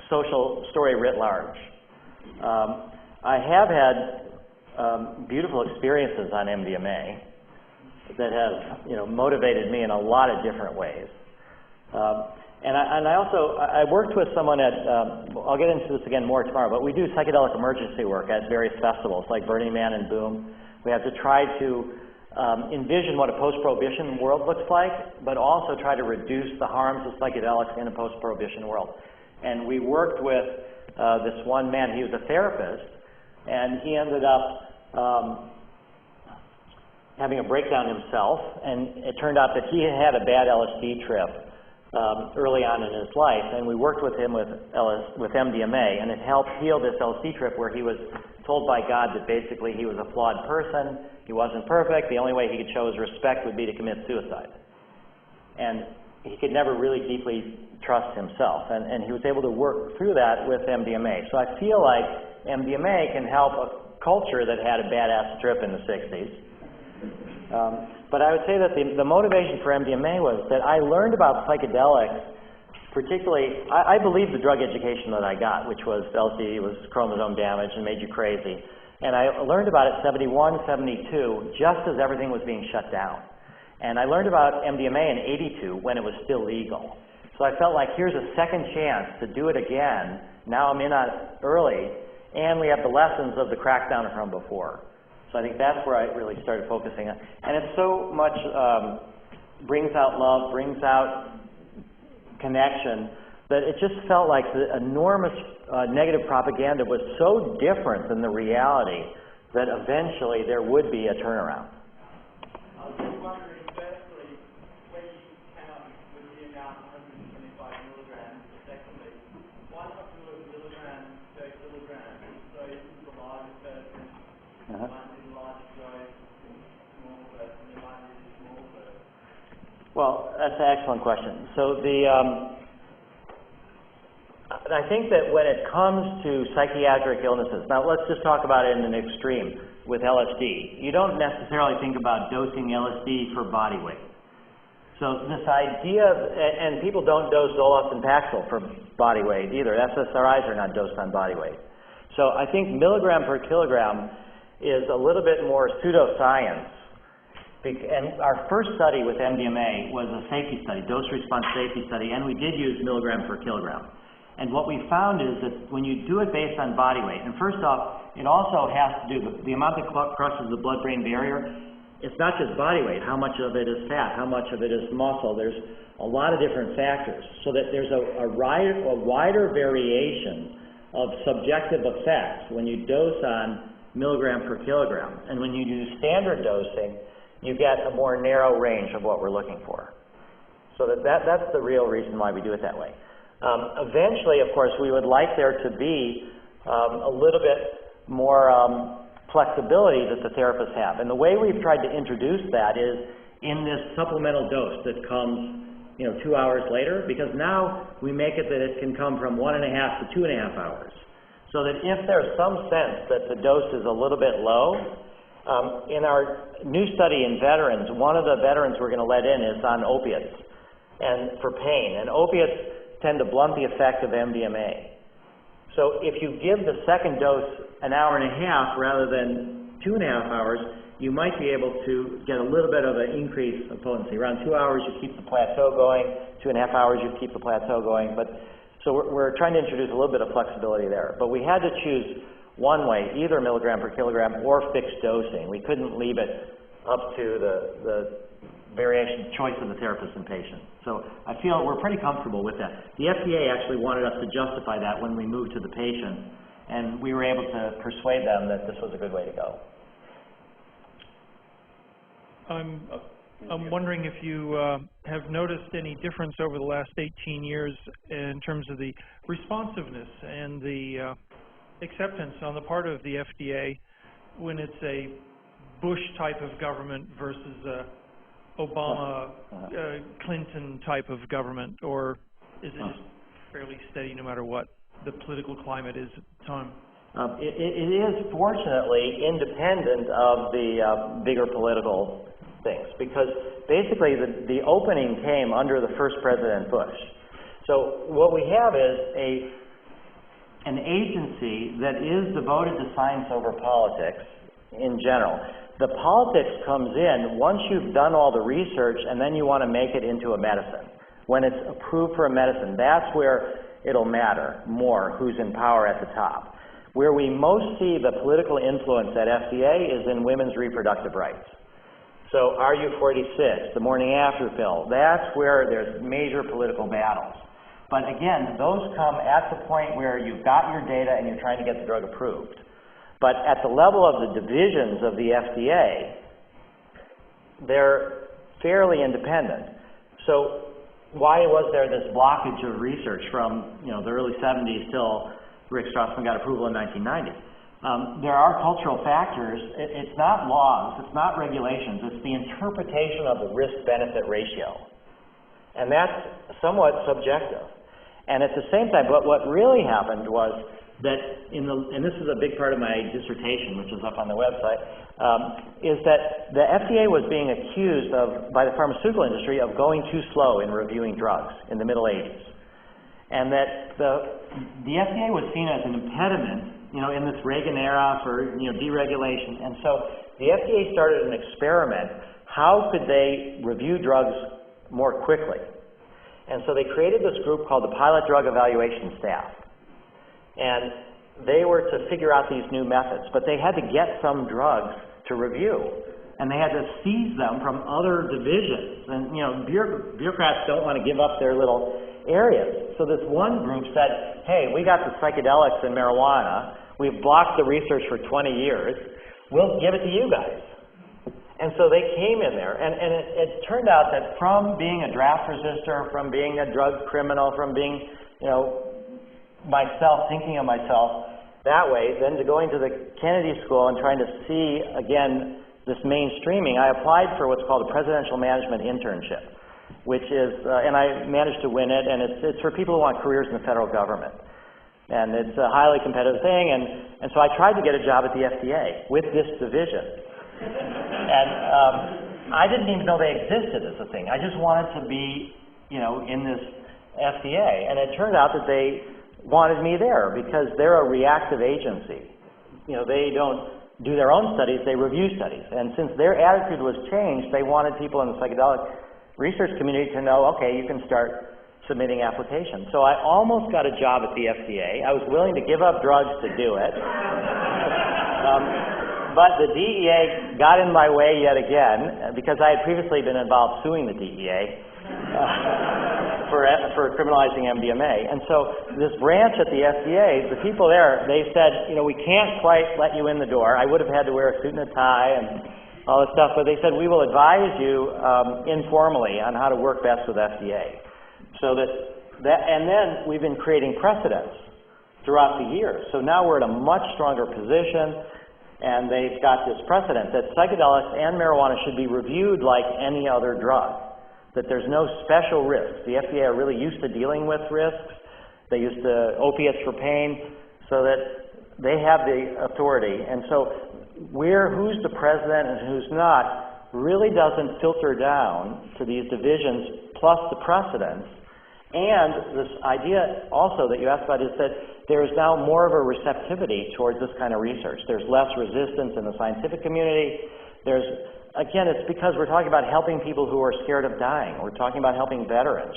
social story writ large. I have had beautiful experiences on MDMA that have, motivated me in a lot of different ways. And I worked with someone at, I'll get into this again more tomorrow, but we do psychedelic emergency work at various festivals like Burning Man and Boom. We have to try to envision what a post-prohibition world looks like, but also try to reduce the harms of psychedelics in a post-prohibition world. And we worked with this one man. He was a therapist, and he ended up having a breakdown himself, and it turned out that he had a bad LSD trip early on in his life, and we worked with him with MDMA, and it helped heal this LSD trip where he was told by God that basically he was a flawed person, he wasn't perfect, the only way he could show his respect would be to commit suicide. And he could never really deeply trust himself, and he was able to work through that with MDMA. So I feel like MDMA can help a culture that had a badass trip in the 60s. But I would say that the motivation for MDMA was that I learned about psychedelics, particularly, I believe the drug education that I got, which was LSD was chromosome damage and made you crazy. And I learned about it 71, 72, just as everything was being shut down. And I learned about MDMA in 82 when it was still legal. So I felt like here's a second chance to do it again. Now I'm in on it early, and we have the lessons of the crackdown from before. So I think that's where I really started focusing on. And it so much brings out love, brings out connection, that it just felt like the enormous negative propaganda was so different than the reality that eventually there would be a turnaround. I was just wondering, firstly, when you came up with the amount 125 milligrams, secondly, why not do it milligram per kilogram? So this is the largest person, might need a large dose, small person, you might need a small person. Well, that's an excellent question. So I think that when it comes to psychiatric illnesses, now let's just talk about it in an extreme with LSD. You don't necessarily think about dosing LSD for body weight. So this idea, and people don't dose Zoloft and Paxil for body weight either. SSRIs are not dosed on body weight. So I think milligram per kilogram is a little bit more pseudoscience. And our first study with MDMA was a safety study, dose-response safety study, and we did use milligram per kilogram. And what we found is that when you do it based on body weight, and first off, it also has to do with the amount that crosses the blood-brain barrier. It's not just body weight. How much of it is fat? How much of it is muscle? There's a lot of different factors. So that there's a wider variation of subjective effects when you dose on milligram per kilogram. And when you do standard dosing, you get a more narrow range of what we're looking for. So that's the real reason why we do it that way. Eventually, of course, we would like there to be a little bit more flexibility that the therapists have. And the way we've tried to introduce that is in this supplemental dose that comes 2 hours later, because now we make it that it can come from 1.5 to 2.5 hours. So that if there's some sense that the dose is a little bit low, in our new study in veterans, one of the veterans we're going to let in is on opiates and for pain. And opiates tend to blunt the effect of MDMA. So if you give the second dose 1.5 hours rather than 2.5 hours, you might be able to get a little bit of an increase of potency. Around 2 hours, you keep the plateau going. 2.5 hours, you keep the plateau going. So we're trying to introduce a little bit of flexibility there. But we had to choose one way, either milligram per kilogram or fixed dosing. We couldn't leave it up to the variation choice of the therapist and patient. So I feel we're pretty comfortable with that. The FDA actually wanted us to justify that when we moved to the patient, and we were able to persuade them that this was a good way to go. I'm wondering if you have noticed any difference over the last 18 years in terms of the responsiveness and the acceptance on the part of the FDA when it's a Bush type of government versus a Obama, Clinton type of government, or is it just fairly steady no matter what the political climate is at the time? It is fortunately independent of the bigger political things, because basically the opening came under the first President Bush. So what we have is an agency that is devoted to science over politics in general. The politics comes in once you've done all the research and then you want to make it into a medicine. When it's approved for a medicine, that's where it'll matter more who's in power at the top. Where we most see the political influence at FDA is in women's reproductive rights. So RU46, the morning after pill, that's where there's major political battles. But again, those come at the point where you've got your data and you're trying to get the drug approved. But at the level of the divisions of the FDA, they're fairly independent. So why was there this blockage of research from the early 70s till Rick Strassman got approval in 1990? There are cultural factors. It's not laws, it's not regulations, it's the interpretation of the risk-benefit ratio. And that's somewhat subjective. And at the same time, but what really happened was that and this is a big part of my dissertation, which is up on the website, is that the FDA was being accused by the pharmaceutical industry of going too slow in reviewing drugs in the middle 80s. And that the FDA was seen as an impediment in this Reagan era for, deregulation. And so the FDA started an experiment. How could they review drugs more quickly? And so they created this group called the Pilot Drug Evaluation Staff. And they were to figure out these new methods, but they had to get some drugs to review. And they had to seize them from other divisions. And, bureaucrats don't want to give up their little areas. So this one group said, hey, we got the psychedelics and marijuana. We've blocked the research for 20 years. We'll give it to you guys. And so they came in there. And it turned out that from being a draft resistor, from being a drug criminal, from being, thinking of myself that way, then to going to the Kennedy School and trying to see, again, this mainstreaming, I applied for what's called a presidential management internship, which is, and I managed to win it, and it's for people who want careers in the federal government. And it's a highly competitive thing, and so I tried to get a job at the FDA with this division. And I didn't even know they existed as a thing. I just wanted to be, in this FDA. And it turned out that they wanted me there because they're a reactive agency. They don't do their own studies, they review studies. And since their attitude was changed, they wanted people in the psychedelic research community to know, okay, you can start submitting applications. So I almost got a job at the FDA. I was willing to give up drugs to do it. But the DEA got in my way yet again because I had previously been involved suing the DEA for criminalizing MDMA. And so this branch at the FDA, the people there, they said, we can't quite let you in the door. I would have had to wear a suit and a tie and all this stuff, but they said, we will advise you informally on how to work best with FDA. So and then we've been creating precedents throughout the years. So now we're in a much stronger position, and they've got this precedent that psychedelics and marijuana should be reviewed like any other drug, that there's no special risks. The FDA are really used to dealing with risks. They used to opiates for pain, so that they have the authority. And so who's the president and who's not really doesn't filter down to these divisions plus the precedents. And this idea also that you asked about is that there's now more of a receptivity towards this kind of research. There's less resistance in the scientific community. Again, it's because we're talking about helping people who are scared of dying. We're talking about helping veterans.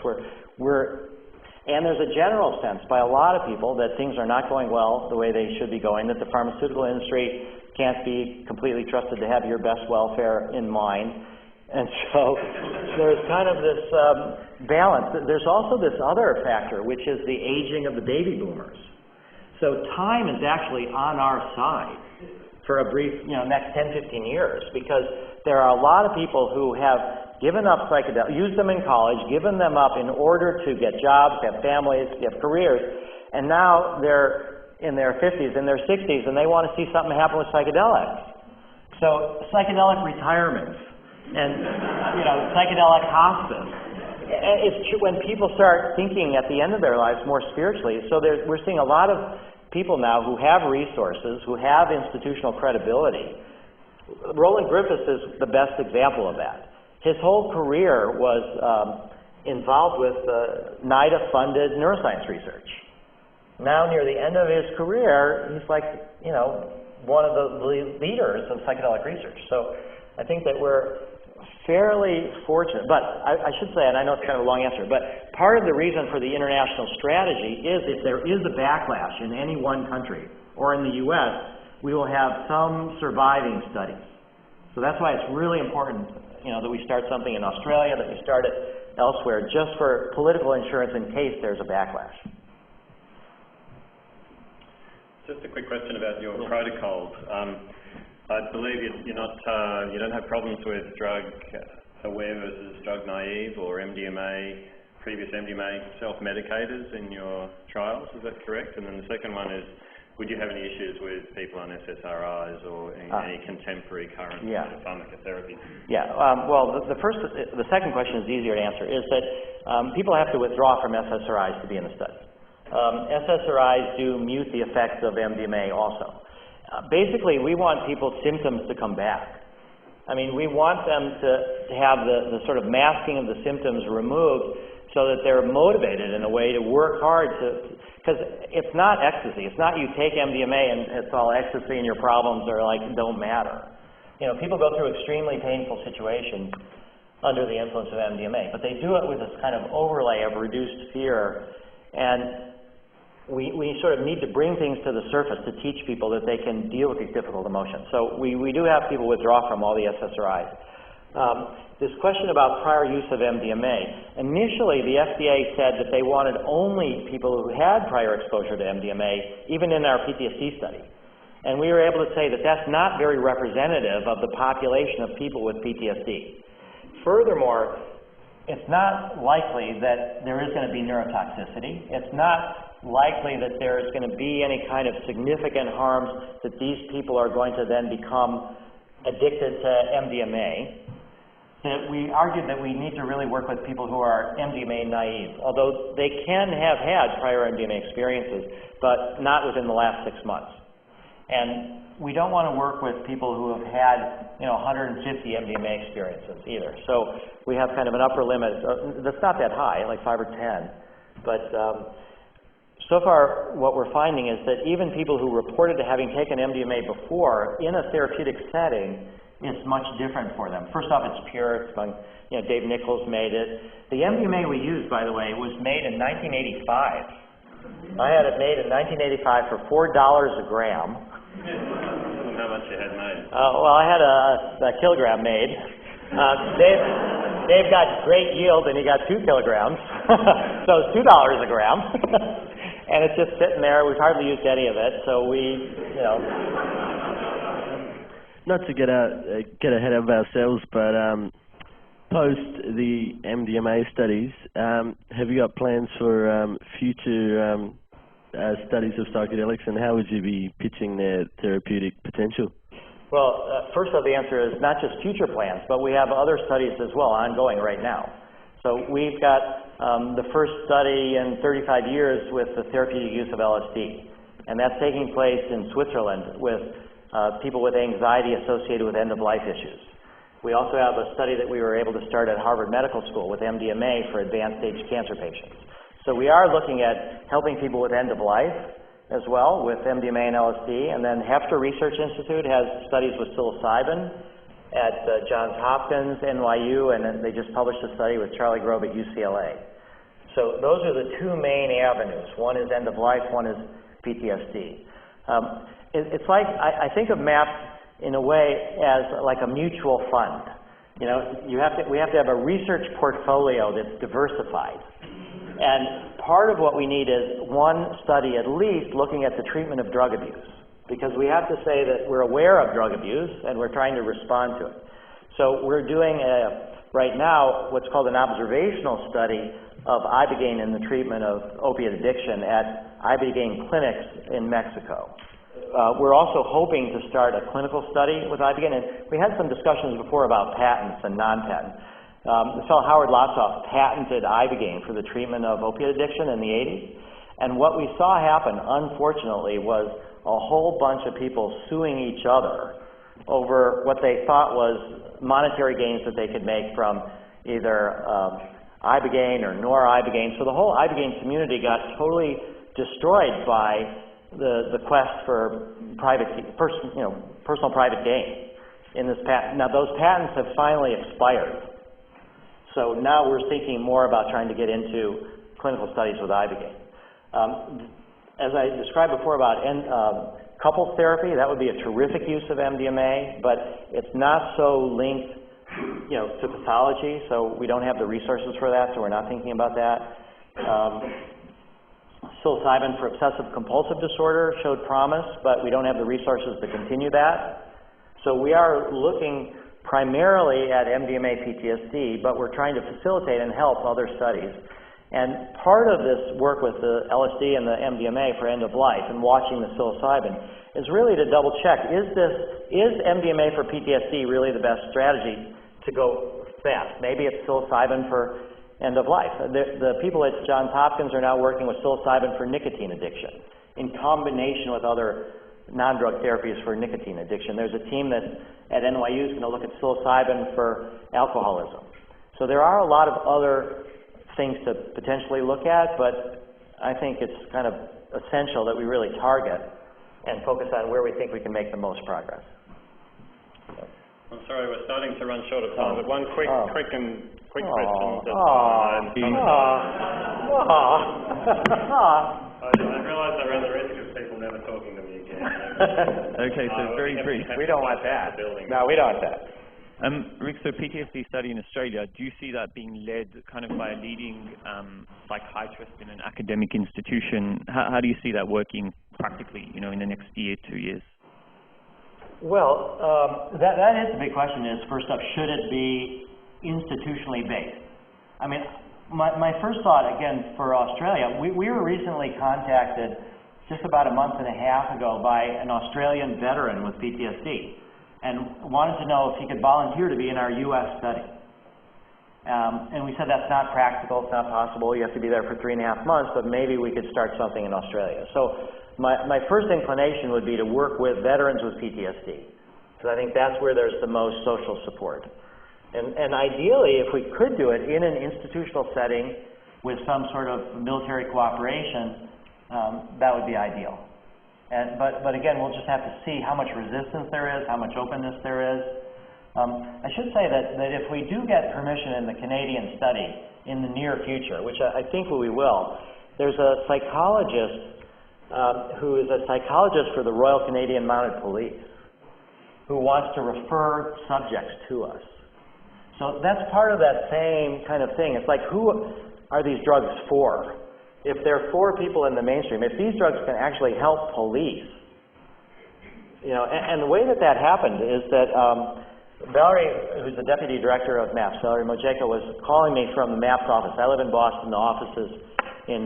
And there's a general sense by a lot of people that things are not going well the way they should be going, that the pharmaceutical industry can't be completely trusted to have your best welfare in mind. And so there's kind of this balance. There's also this other factor, which is the aging of the baby boomers. So time is actually on our side for a brief, next 10, 15 years, because there are a lot of people who have given up psychedelics, used them in college, given them up in order to get jobs, have families, have careers, and now they're in their 50s, in their 60s, and they want to see something happen with psychedelics. So psychedelic retirement and psychedelic hospice. It's true when people start thinking at the end of their lives more spiritually. So we're seeing a lot of people now who have resources, who have institutional credibility. Roland Griffiths is the best example of that. His whole career was involved with NIDA-funded neuroscience research. Now, near the end of his career, he's like, one of the leaders of psychedelic research. So I think that we're fairly fortunate, but I should say, and I know it's kind of a long answer, but part of the reason for the international strategy is if there is a backlash in any one country or in the U.S., we will have some surviving studies. So that's why it's really important, that we start something in Australia, that we start it elsewhere, just for political insurance in case there's a backlash. Just a quick question about your protocols. I believe you don't have problems with drug aware versus drug naive or previous MDMA self-medicators in your trials, is that correct? And then the second one is, would you have any issues with people on SSRIs or any contemporary current pharmacotherapy? Yeah, the second question is easier to answer, is that people have to withdraw from SSRIs to be in the study. SSRIs do mute the effects of MDMA also. Basically, we want people's symptoms to come back. I mean, we want them to have the sort of masking of the symptoms removed so that they're motivated in a way to work hard because it's not ecstasy. It's not you take MDMA and it's all ecstasy and your problems are don't matter. People go through extremely painful situations under the influence of MDMA, but they do it with this kind of overlay of reduced fear, and we sort of need to bring things to the surface to teach people that they can deal with these difficult emotions. So we do have people withdraw from all the SSRIs. This question about prior use of MDMA. Initially, the FDA said that they wanted only people who had prior exposure to MDMA, even in our PTSD study. And we were able to say that that's not very representative of the population of people with PTSD. Furthermore, it's not likely that there is going to be neurotoxicity. It's not likely that there is going to be any kind of significant harms that these people are going to then become addicted to MDMA. That we argued that we need to really work with people who are MDMA naive, although they can have had prior MDMA experiences, but not within the last 6 months. And we don't want to work with people who have had 150 MDMA experiences either. So we have kind of an upper limit that's not that high, like 5 or 10, but so far, what we're finding is that even people who reported to having taken MDMA before in a therapeutic setting, it's much different for them. First off, it's pure. Dave Nichols made it. The MDMA we used, by the way, was made in 1985. I had it made in 1985 for $4 a gram. How much you had made? I had a kilogram made. Dave got great yield, and he got 2 kilograms. So it's $2 a gram. And it's just sitting there. We've hardly used any of it. So not to get ahead of ourselves, but post the MDMA studies, have you got plans for future studies of psychedelics, and how would you be pitching their therapeutic potential? Well, first off, the answer is not just future plans, but we have other studies as well ongoing right now. So we've got the first study in 35 years with the therapeutic use of LSD, and that's taking place in Switzerland with people with anxiety associated with end-of-life issues. We also have a study that we were able to start at Harvard Medical School with MDMA for advanced stage cancer patients. So we are looking at helping people with end-of-life as well with MDMA and LSD, and then Hefter Research Institute has studies with psilocybin at Johns Hopkins, NYU, and then they just published a study with Charlie Grove at UCLA. So those are the two main avenues. One is end-of-life, one is PTSD. It's like, I think of MAP in a way as like a mutual fund. You know, we have to have a research portfolio that's diversified. And part of what we need is one study at least looking at the treatment of drug abuse, because we have to say that we're aware of drug abuse and we're trying to respond to it. So we're doing right now what's called an observational study of ibogaine in the treatment of opiate addiction at ibogaine clinics in Mexico. We're also hoping to start a clinical study with ibogaine, and we had some discussions before about patents and non-patent. This fellow Howard Lotsoff patented ibogaine for the treatment of opiate addiction in the 80s, and what we saw happen, unfortunately, was a whole bunch of people suing each other over what they thought was monetary gains that they could make from either ibogaine or nor-ibogaine. So the whole ibogaine community got totally destroyed by the quest for personal private gain in this patent. Now those patents have finally expired. So now we're thinking more about trying to get into clinical studies with ibogaine. As I described before about couples therapy, that would be a terrific use of MDMA, but it's not so linked, to pathology, so we don't have the resources for that, so we're not thinking about that. Psilocybin for obsessive compulsive disorder showed promise, but we don't have the resources to continue that. So we are looking primarily at MDMA PTSD, but we're trying to facilitate and help other studies. And part of this work with the LSD and the MDMA for end of life and watching the psilocybin is really to double check, is MDMA for PTSD really the best strategy to go fast? Maybe it's psilocybin for end of life. The people at Johns Hopkins are now working with psilocybin for nicotine addiction in combination with other non-drug therapies for nicotine addiction. There's a team that at NYU is going to look at psilocybin for alcoholism. So there are a lot of other things to potentially look at, but I think it's kind of essential that we really target and focus on where we think we can make the most progress. I'm sorry, we're starting to run short of time, but one quick question. I realise I run the risk of people never talking to me again. Okay, so very brief. We don't want that. No, we don't want that. Rick, so PTSD study in Australia, do you see that being led kind of by a leading psychiatrist in an academic institution? How do you see that working practically, in the next year, 2 years? Well, that is the big question is, first up, should it be institutionally based? I mean, my first thought, again, for Australia, we were recently contacted just about a month and a half ago by an Australian veteran with PTSD and wanted to know if he could volunteer to be in our U.S. study. And we said that's not practical, it's not possible, you have to be there for 3.5 months, but maybe we could start something in Australia. So my first inclination would be to work with veterans with PTSD, because I think that's where there's the most social support. And ideally, if we could do it in an institutional setting with some sort of military cooperation, that would be ideal. But again, we'll just have to see how much resistance there is, how much openness there is. I should say that if we do get permission in the Canadian study in the near future, which I think we will, there's a psychologist who is a psychologist for the Royal Canadian Mounted Police who wants to refer subjects to us. So that's part of that same kind of thing. It's like, who are these drugs for? If they're for people in the mainstream, if these drugs can actually help police and the way that happened is that Valerie, who's the deputy director of MAPS, Valerie Mojeka, was calling me from the MAPS office. I live in Boston, the office is in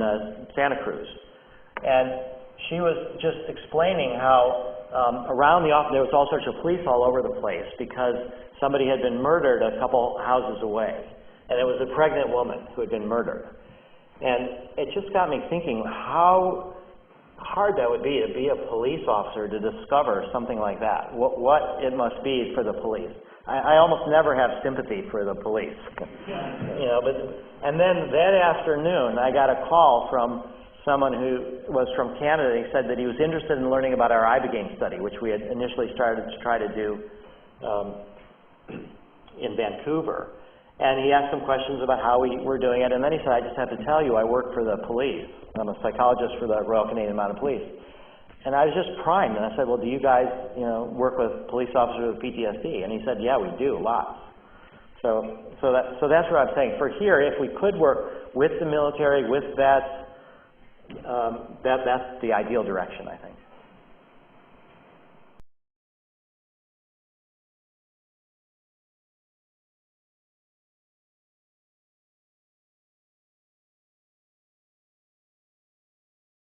Santa Cruz. And she was just explaining how around the office there was all sorts of police all over the place because somebody had been murdered a couple houses away. And it was a pregnant woman who had been murdered. And it just got me thinking how hard that would be to be a police officer to discover something like that. What it must be for the police. I almost never have sympathy for the police. And then that afternoon I got a call from someone who was from Canada. He said that he was interested in learning about our ibogaine study, which we had initially started to try to do in Vancouver. And he asked some questions about how we were doing it, and then he said, I just have to tell you, I work for the police. I'm a psychologist for the Royal Canadian Mounted Police. And I was just primed, and I said, well, do you guys, work with police officers with PTSD? And he said, yeah, we do, lots. So that's what I'm saying. For here, if we could work with the military, with vets, that's the ideal direction, I think.